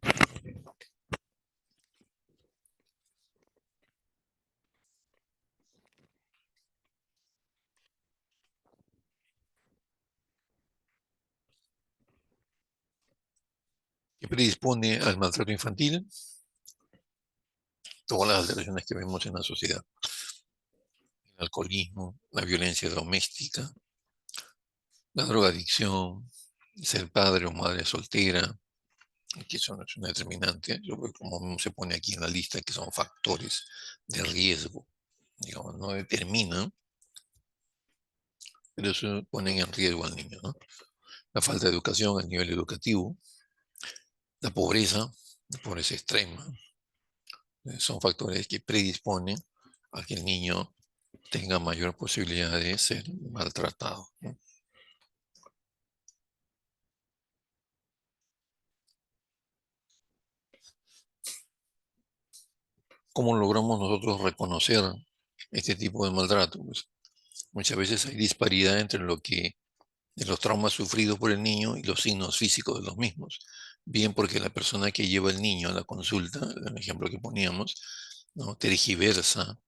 ¿Qué predispone al maltrato infantil? Todas las alteraciones que vemos en la sociedad. El alcoholismo, la violencia doméstica, la drogadicción, ser padre o madre soltera, que eso no es una determinante, como se pone aquí en la lista, que son factores de riesgo, digamos, no determinan, pero eso ponen en riesgo al niño, ¿no? La falta de educación a nivel educativo, la pobreza extrema, son factores que predisponen a que el niño tenga mayor posibilidad de ser maltratado, ¿no? ¿Cómo logramos nosotros reconocer este tipo de maltrato? Pues, muchas veces hay disparidad entre de los traumas sufridos por el niño y los signos físicos de los mismos. Bien porque la persona que lleva el niño a la consulta, el ejemplo que poníamos, ¿no?, tergiversa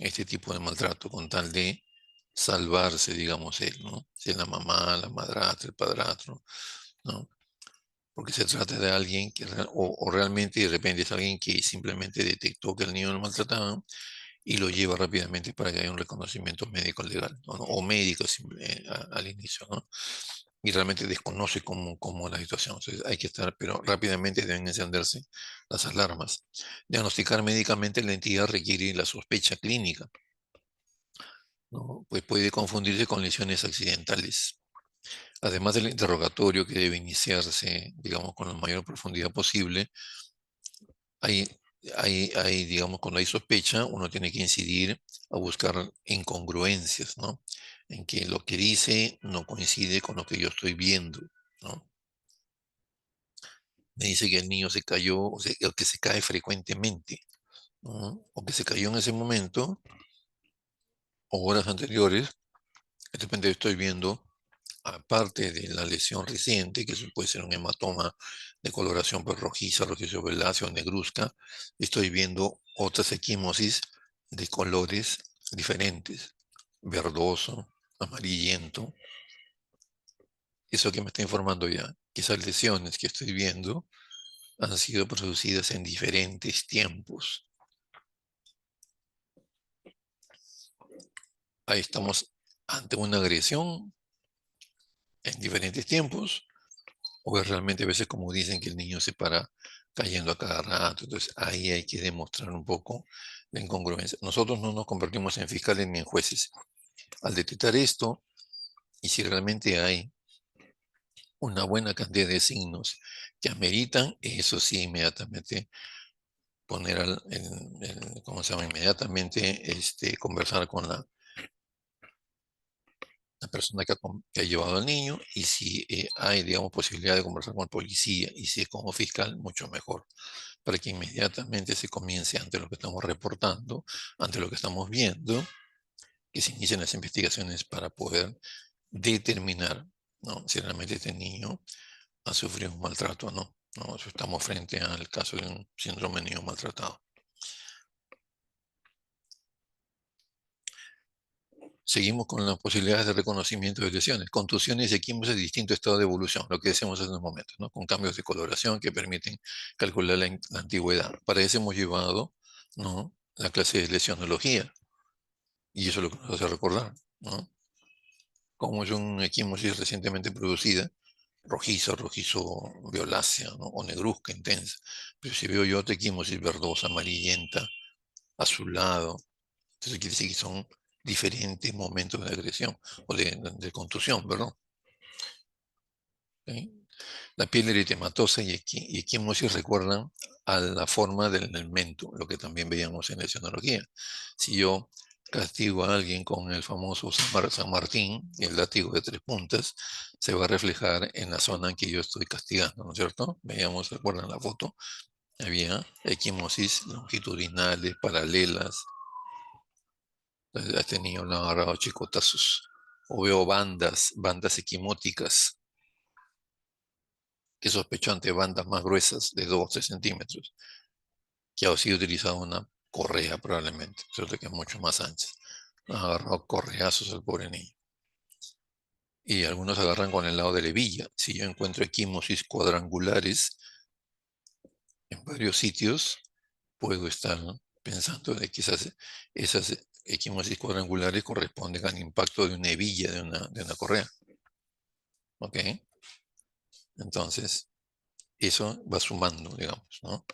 este tipo de maltrato con tal de salvarse, digamos, él, ¿no? Si es la mamá, la madrastra, el padrastro, ¿no? Porque se trata de alguien o realmente de repente es alguien que simplemente detectó que el niño lo maltrataba y lo lleva rápidamente para que haya un reconocimiento médico legal, ¿no? O médico al inicio, ¿no? Y realmente desconoce cómo la situación. Entonces hay que estar, pero rápidamente deben encenderse las alarmas. Diagnosticar médicamente la entidad requiere la sospecha clínica, ¿no? Pues puede confundirse con lesiones accidentales. Además del interrogatorio que debe iniciarse, digamos, con la mayor profundidad posible, hay, digamos, cuando hay sospecha, uno tiene que incidir a buscar incongruencias, ¿no? En que lo que dice no coincide con lo que yo estoy viendo, ¿no? Me dice que el niño se cayó, o que se cae frecuentemente, ¿no? O que se cayó en ese momento, o horas anteriores, de repente estoy viendo, aparte de la lesión reciente, que eso puede ser un hematoma de coloración pues, rojiza, rojizo violáceo, negruzca, estoy viendo otras equimosis de colores diferentes, verdoso, amarillento. Eso que me está informando ya, que esas lesiones que estoy viendo han sido producidas en diferentes tiempos. Ahí estamos ante una agresión en diferentes tiempos, o es realmente a veces como dicen que el niño se para cayendo a cada rato. Entonces ahí hay que demostrar un poco la incongruencia. Nosotros no nos convertimos en fiscales ni en jueces. Al detectar esto, y si realmente hay una buena cantidad de signos que ameritan, eso sí, inmediatamente poner ¿cómo se llama? Inmediatamente conversar con la persona que ha llevado al niño, y si hay, digamos, posibilidad de conversar con el policía, y si es como fiscal, mucho mejor, para que inmediatamente se comience ante lo que estamos reportando, ante lo que estamos viendo, que se inicien las investigaciones para poder determinar, ¿no?, si realmente este niño ha sufrido un maltrato o no, ¿no? Si estamos frente al caso de un síndrome de niño maltratado. Seguimos con las posibilidades de reconocimiento de lesiones, contusiones y equimosis de distinto estado de evolución, lo que decíamos hace unos momentos, ¿no?, con cambios de coloración que permiten calcular la antigüedad. Para eso hemos llevado, ¿no?, la clase de lesionología, y eso es lo que nos hace recordar, ¿no?, como es una equimosis recientemente producida, rojizo violácea, ¿no?, o negruzca intensa. Pero si veo yo otra equimosis verdosa, amarillenta, azulado, entonces quiere decir que son diferentes momentos de agresión o de contusión, ¿verdad? ¿Sí? La piel eritematosa y equimosis recuerdan a la forma del mento, lo que también veíamos en la lesionología. Si yo castigo a alguien con el famoso San Martín, el látigo de 3 puntas, se va a reflejar en la zona en que yo estoy castigando, ¿no es cierto? Veamos, recuerdan la foto, había equimosis longitudinales, paralelas. Entonces, a este niño le han agarrado chicotazos. O veo bandas equimóticas, que sospecho ante bandas más gruesas de 12 centímetros, que ha sido utilizado una correa probablemente, cierto que es mucho más ancha. Han agarrado correazos al pobre niño. Y algunos agarran con el lado de la hebilla. Si yo encuentro equimosis cuadrangulares en varios sitios, puedo estar pensando de que esas equimosis cuadrangulares corresponden al impacto de una hebilla de una correa. ¿Ok? Entonces, eso va sumando, digamos, ¿no?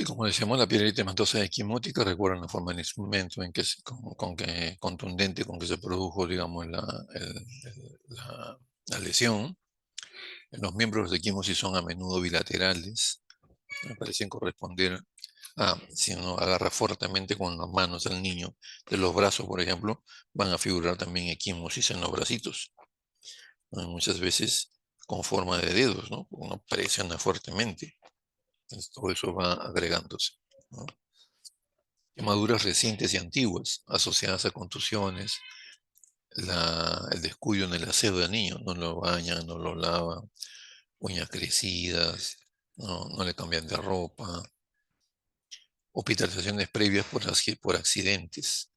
Como decíamos, la piel eritematosa equimótica recuerda la forma del instrumento en que con que contundente con que se produjo, digamos, la lesión. Los miembros de equimosis son a menudo bilaterales, me parecen corresponder a, si uno agarra fuertemente con las manos al niño de los brazos, por ejemplo, van a figurar también equimosis en los bracitos, ¿no? Muchas veces con forma de dedos, ¿no? Uno presiona fuertemente. Entonces, todo eso va agregándose, ¿no? Quemaduras recientes y antiguas asociadas a contusiones, el descuido en el aseo del niño, no lo bañan, no lo lavan, uñas crecidas, no le cambian de ropa, hospitalizaciones previas por accidentes,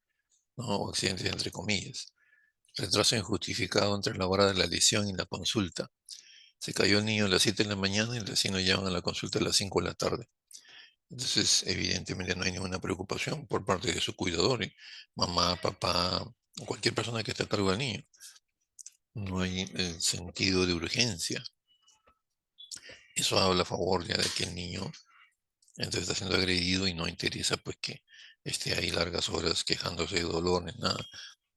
¿no? O accidentes entre comillas, retraso injustificado entre la hora de la lesión y la consulta. Se cayó el niño a las 7 de la mañana y recién lo llevan a la consulta a las 5 de la tarde. Entonces, evidentemente no hay ninguna preocupación por parte de su cuidador, mamá, papá, o cualquier persona que esté a cargo del niño. No hay el sentido de urgencia. Eso habla a favor ya de que el niño entonces está siendo agredido y no interesa pues que esté ahí largas horas quejándose de dolor ni nada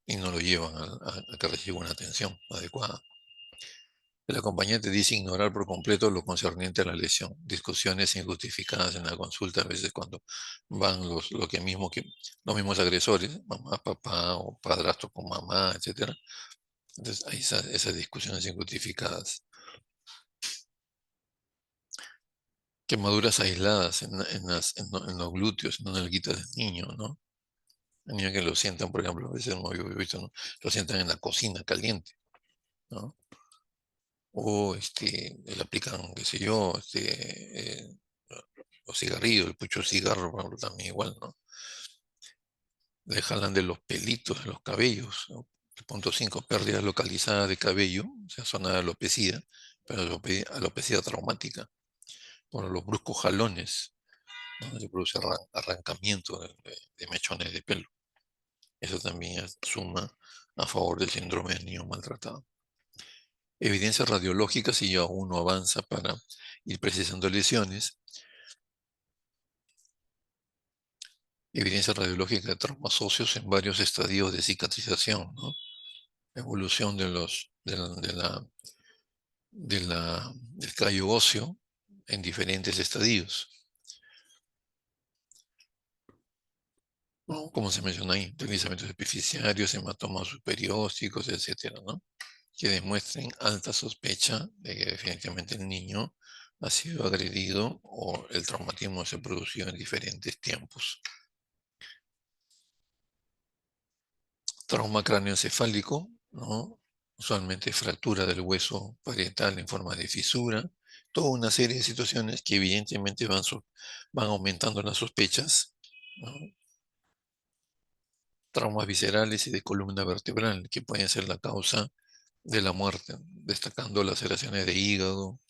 y no lo llevan a que reciba una atención adecuada. El acompañante dice ignorar por completo lo concerniente a la lesión, discusiones injustificadas en la consulta, a veces cuando van los mismos agresores, mamá, papá o padrastro con mamá, etc. Entonces hay esas discusiones injustificadas. Quemaduras aisladas en los glúteos, en las nalguitas del niño, ¿no? El niño que lo sientan, por ejemplo, a veces yo he visto, ¿no? Lo sientan en la cocina caliente, ¿no? O le aplican, qué sé yo, los cigarrillos, el pucho de cigarro, por ejemplo, también igual, ¿no? Le jalan de los pelitos, de los cabellos, ¿no? El punto 5, pérdidas localizadas de cabello, o sea, zona de alopecia, pero alopecia traumática, por los bruscos jalones, ¿no? Se produce arrancamiento de mechones de pelo. Eso también suma a favor del síndrome del niño maltratado. Evidencias radiológicas, si ya uno avanza para ir precisando lesiones. Evidencia radiológica de traumas óseos en varios estadios de cicatrización, ¿no? Evolución del callo óseo en diferentes estadios, ¿no? Como se menciona ahí, deslizamientos epifisiarios, hematomas superiósticos, etcétera, ¿no? Que demuestren alta sospecha de que definitivamente el niño ha sido agredido o el traumatismo se produjo en diferentes tiempos. Trauma cráneoencefálico, ¿no? Usualmente fractura del hueso parietal en forma de fisura, toda una serie de situaciones que evidentemente van aumentando las sospechas, ¿no? Traumas viscerales y de columna vertebral, que pueden ser la causa de la muerte, destacando las laceraciones de hígado.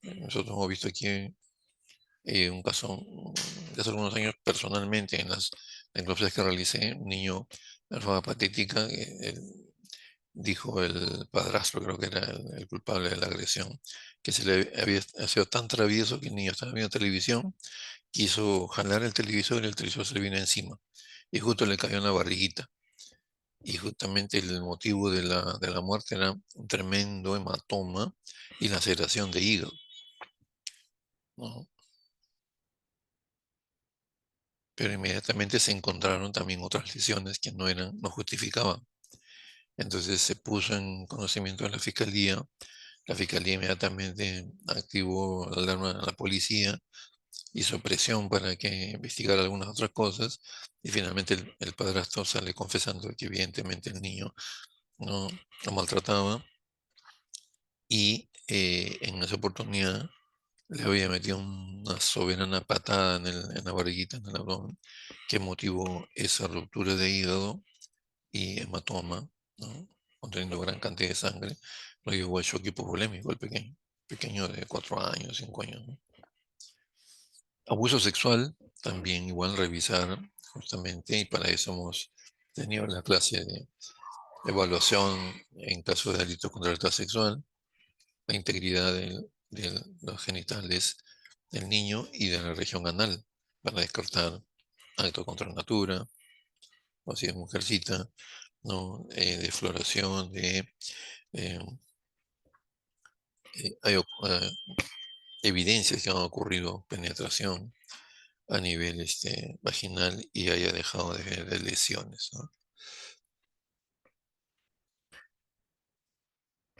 Nosotros hemos visto aquí un caso de hace algunos años personalmente en las La necropsia que realicé, un niño de forma patética, dijo el padrastro, creo que era el culpable de la agresión, que se le había sido tan travieso que el niño estaba viendo televisión, quiso jalar el televisor y el televisor se le vino encima. Y justo le cayó en la barriguita. Y justamente el motivo de la muerte era un tremendo hematoma y laceración de hígado, ¿no? Pero inmediatamente se encontraron también otras lesiones que no justificaban. Entonces se puso en conocimiento de la fiscalía. La fiscalía inmediatamente activó la alarma a la policía, hizo presión para que investigara algunas otras cosas y finalmente el padrastro sale confesando que evidentemente el niño no lo maltrataba y en esa oportunidad le había metido una soberana patada en la barriguita, en el abdomen, que motivó esa ruptura de hígado y hematoma, ¿no? Conteniendo gran cantidad de sangre, lo llevó a shock hipovolémico el pequeño de 4 años, 5 años, ¿no? Abuso sexual, también igual revisar justamente, y para eso hemos tenido la clase de evaluación en caso de delito contra la libertad sexual, la integridad de los genitales del niño y de la región anal, para descartar acto contra natura, o si es mujercita, ¿no? Defloración eh, hay evidencias que han ocurrido penetración a nivel vaginal y haya dejado de lesiones, ¿no?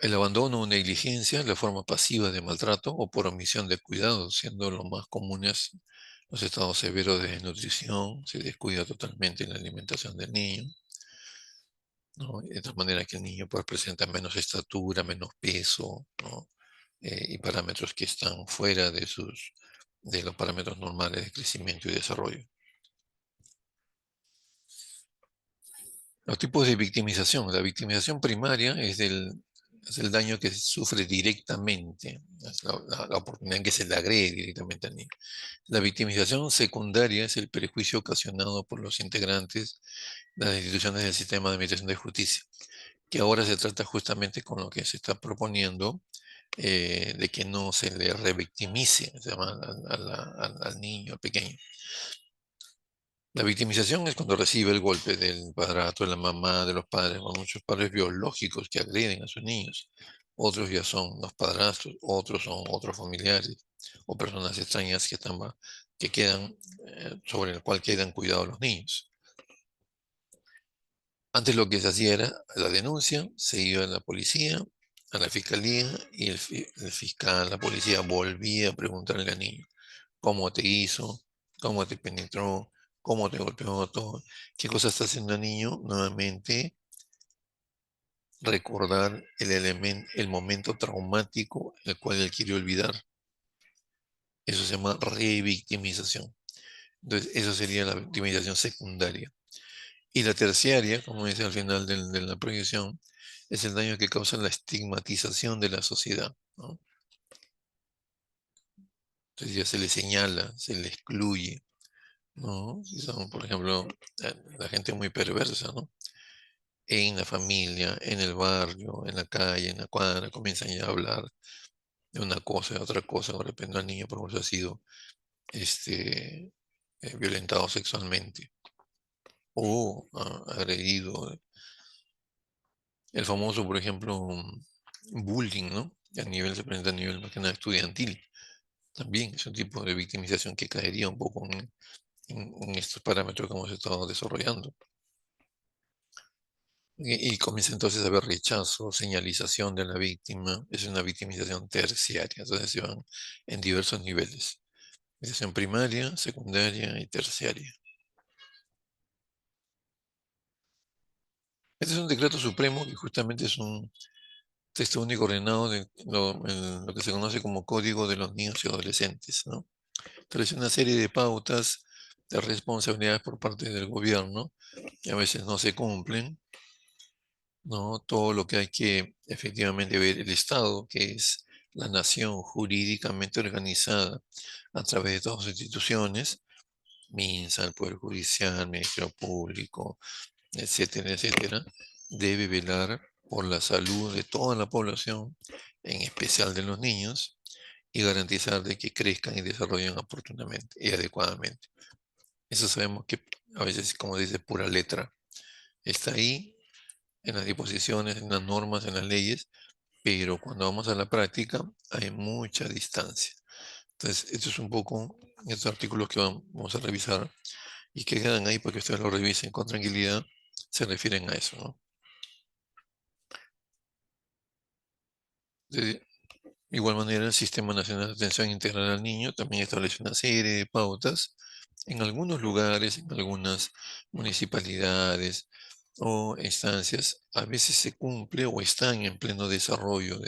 El abandono o negligencia, la forma pasiva de maltrato o por omisión de cuidado, siendo lo más comunes los estados severos de desnutrición, se descuida totalmente la alimentación del niño, ¿no? De tal manera que el niño pues, presenta menos estatura, menos peso, ¿no? Y parámetros que están fuera de los parámetros normales de crecimiento y desarrollo. Los tipos de victimización. La victimización primaria es el daño que se sufre directamente, es la oportunidad en que se le agrede directamente al niño. La victimización secundaria es el perjuicio ocasionado por los integrantes de las instituciones del sistema de administración de justicia, que ahora se trata justamente con lo que se está proponiendo, de que no se le revictimice, se llama, al niño, al pequeño. La victimización es cuando recibe el golpe del padrastro, de la mamá, de los padres, o muchos padres biológicos que agreden a sus niños. Otros ya son los padrastros, otros son otros familiares o personas extrañas que quedan, sobre el cual quedan cuidados los niños. Antes lo que se hacía era la denuncia, se iba a la policía, a la fiscalía, y el fiscal, la policía volvía a preguntarle al niño cómo te hizo, cómo te penetró, cómo te golpeó, todo, qué cosa está haciendo el niño. Nuevamente, recordar el momento traumático el cual él quiere olvidar. Eso se llama revictimización. Entonces, eso sería la victimización secundaria. Y la terciaria, como dice al final de la proyección, es el daño que causa la estigmatización de la sociedad, ¿no? Entonces ya se le señala, se le excluye, ¿no? Si son, por ejemplo, la gente muy perversa, ¿no? En la familia, en el barrio, en la calle, en la cuadra, comienzan ya a hablar de una cosa, de otra cosa, con respecto al niño, por ejemplo, ha sido violentado sexualmente o agredido. El famoso, por ejemplo, bullying, ¿no? Se presenta a nivel más que nada estudiantil. También es un tipo de victimización que caería un poco en estos parámetros que hemos estado desarrollando. Y comienza entonces a haber rechazo, señalización de la víctima. Es una victimización terciaria, entonces se van en diversos niveles. Victimización primaria, secundaria y terciaria. Este es un decreto supremo que justamente es un texto único ordenado en lo que se conoce como Código de los Niños y Adolescentes, ¿no? Establece una serie de pautas de responsabilidades por parte del gobierno que a veces no se cumplen, ¿no? Todo lo que hay que efectivamente ver el Estado, que es la nación jurídicamente organizada a través de todas sus instituciones, MINSA, el Poder Judicial, Ministerio Público, etcétera, etcétera, debe velar por la salud de toda la población, en especial de los niños, y garantizar de que crezcan y desarrollen oportunamente y adecuadamente. Eso sabemos que a veces, como dice, pura letra. Está ahí en las disposiciones, en las normas, en las leyes, pero cuando vamos a la práctica hay mucha distancia. Entonces, esto es un poco estos artículos que vamos a revisar y que quedan ahí para que ustedes lo revisen con tranquilidad, se refieren a eso, ¿no? De igual manera, el Sistema Nacional de Atención Integral al Niño también establece una serie de pautas en algunos lugares, en algunas municipalidades o instancias. A veces se cumple o están en pleno desarrollo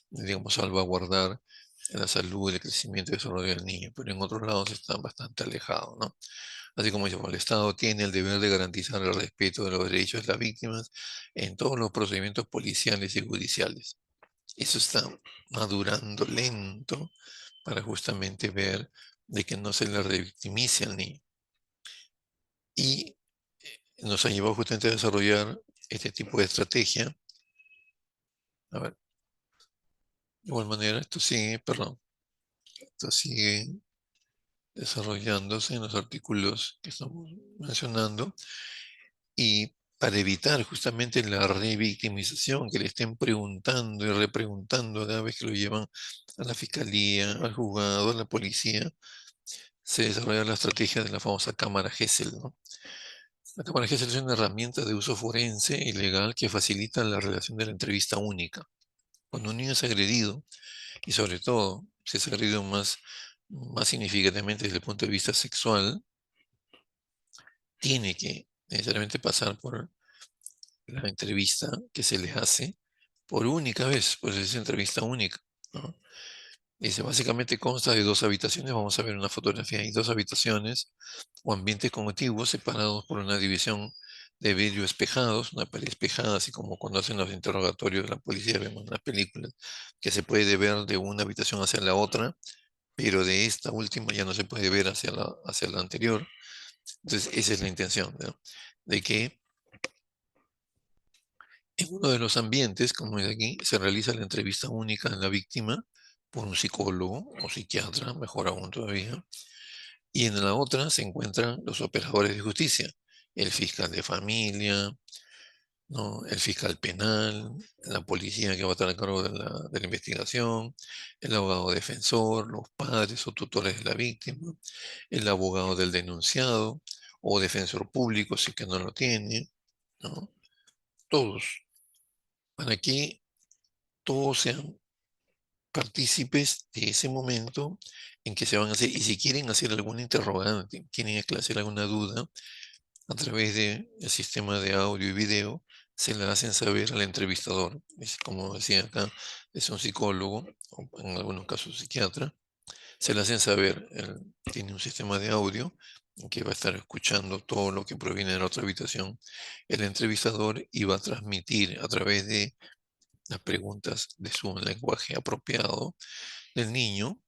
digamos, salvaguardar la salud, el crecimiento y desarrollo del niño, pero en otros lados están bastante alejados, ¿no? Así como dice, el Estado tiene el deber de garantizar el respeto de los derechos de las víctimas en todos los procedimientos policiales y judiciales. Eso está madurando lento para justamente ver de que no se le revictimice al niño. Y nos ha llevado justamente a desarrollar este tipo de estrategia. A ver, de igual manera, esto sigue desarrollándose en los artículos que estamos mencionando. Y para evitar justamente la revictimización, que le estén preguntando y repreguntando cada vez que lo llevan a la fiscalía, al juzgado, a la policía, se desarrolla la estrategia de la famosa cámara Gesell, ¿no? La cámara Gesell es una herramienta de uso forense y legal que facilita la relación de la entrevista única. Cuando un niño es agredido, y sobre todo si es agredido más significativamente desde el punto de vista sexual, tiene que necesariamente pasar por la entrevista que se les hace por única vez, pues es entrevista única, ¿no? Dice, básicamente consta de 2 habitaciones, vamos a ver una fotografía, hay 2 habitaciones o ambientes contiguos separados por una división de vidrio espejados, una pared espejada, así como cuando hacen los interrogatorios de la policía, vemos en las películas, que se puede ver de una habitación hacia la otra, pero de esta última ya no se puede ver hacia la anterior. Entonces, esa es la intención, ¿no? De que en uno de los ambientes, como es aquí, se realiza la entrevista única a la víctima por un psicólogo o psiquiatra, mejor aún todavía, y en la otra se encuentran los operadores de justicia, el fiscal de familia, ¿no? El fiscal penal, la policía que va a estar a cargo de la investigación, el abogado defensor, los padres o tutores de la víctima, el abogado del denunciado o defensor público si que no lo tiene, ¿no? Todos, para que todos sean partícipes de ese momento en que se van a hacer, y si quieren hacer alguna interrogante, quieren esclarecer alguna duda, a través del sistema de audio y video, se la hacen saber al entrevistador. Como decía acá, es un psicólogo, o en algunos casos psiquiatra, se la hacen saber, él tiene un sistema de audio que va a estar escuchando todo lo que proviene de la otra habitación, el entrevistador, y va a transmitir a través de las preguntas de su lenguaje apropiado del niño,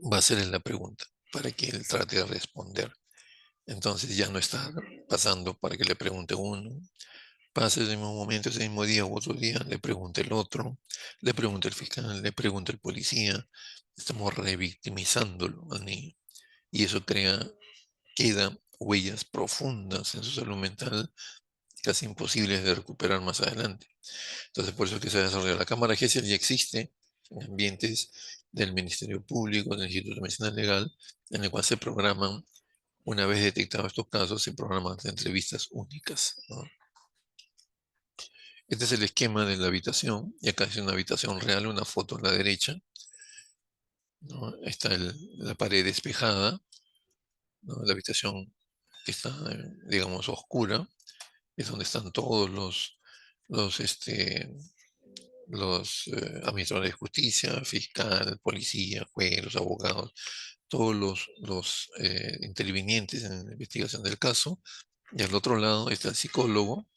va a hacerle la pregunta para que él trate de responder. Entonces ya no está pasando para que le pregunte uno, pase ese mismo momento, ese mismo día u otro día, le pregunte el otro, le pregunte el fiscal, le pregunte el policía. Estamos revictimizándolo al niño. Y eso queda huellas profundas en su salud mental, casi imposibles de recuperar más adelante. Entonces, por eso es que se desarrolla la Cámara Gesell, ya existe en ambientes del Ministerio Público, del Instituto de Medicina Legal, en el cual se programan, una vez detectados estos casos, se programan entrevistas únicas, ¿no? Este es el esquema de la habitación, y acá es una habitación real, una foto a la derecha, ¿no? Está la pared despejada, ¿no? La habitación que está, digamos, oscura, es donde están todos los, este, los administradores de justicia, fiscal, policía, juez, los abogados, todos los intervinientes en la investigación del caso. Y al otro lado está el psicólogo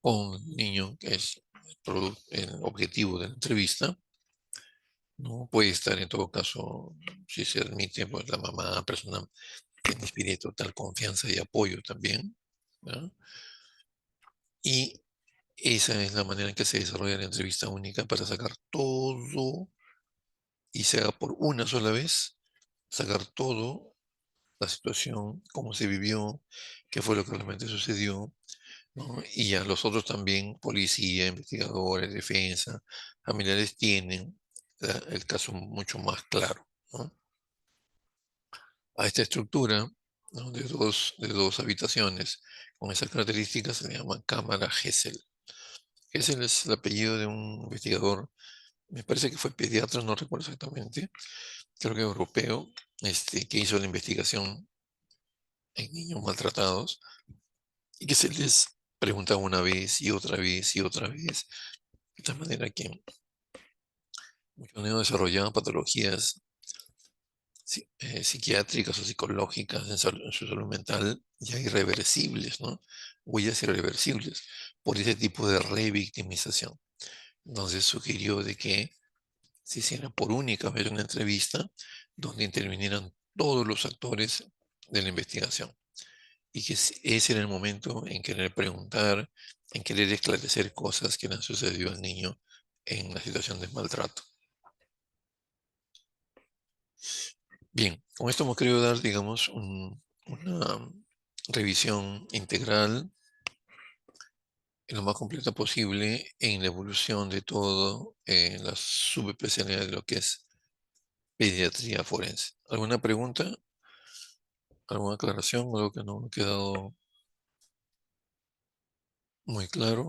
con un niño que es el objetivo de la entrevista. ¿no? Puede estar en todo caso, si se admite, pues la mamá, persona que inspire total confianza y apoyo también, ¿no? Y esa es la manera en que se desarrolla la entrevista única para sacar todo y se haga por una sola vez, sacar todo, la situación, cómo se vivió, qué fue lo que realmente sucedió, ¿no? Y ya los otros también, policía, investigadores, defensa, familiares, tienen el caso mucho más claro, ¿no? A esta estructura, ¿no?, de dos habitaciones con esas características se le llama cámara Gesell. Gesell es el apellido de un investigador, me parece que fue pediatra, no recuerdo exactamente, creo que europeo, que hizo la investigación en niños maltratados y que se les pregunta una vez y otra vez y otra vez, de tal manera que muchos niños desarrollaban patologías psiquiátricas o psicológicas en su salud mental ya irreversibles, ¿no? Huellas irreversibles por ese tipo de revictimización. Entonces sugirió de que se hiciera por única vez una entrevista donde intervinieran todos los actores de la investigación y que ese era el momento en querer preguntar, en querer esclarecer cosas que le han sucedido al niño en la situación de maltrato. Bien, con esto hemos querido dar, digamos, una revisión integral lo más completa posible en la evolución de todo en la subespecialidad de lo que es pediatría forense. ¿Alguna pregunta? ¿Alguna aclaración? ¿Algo que no ha quedado muy claro?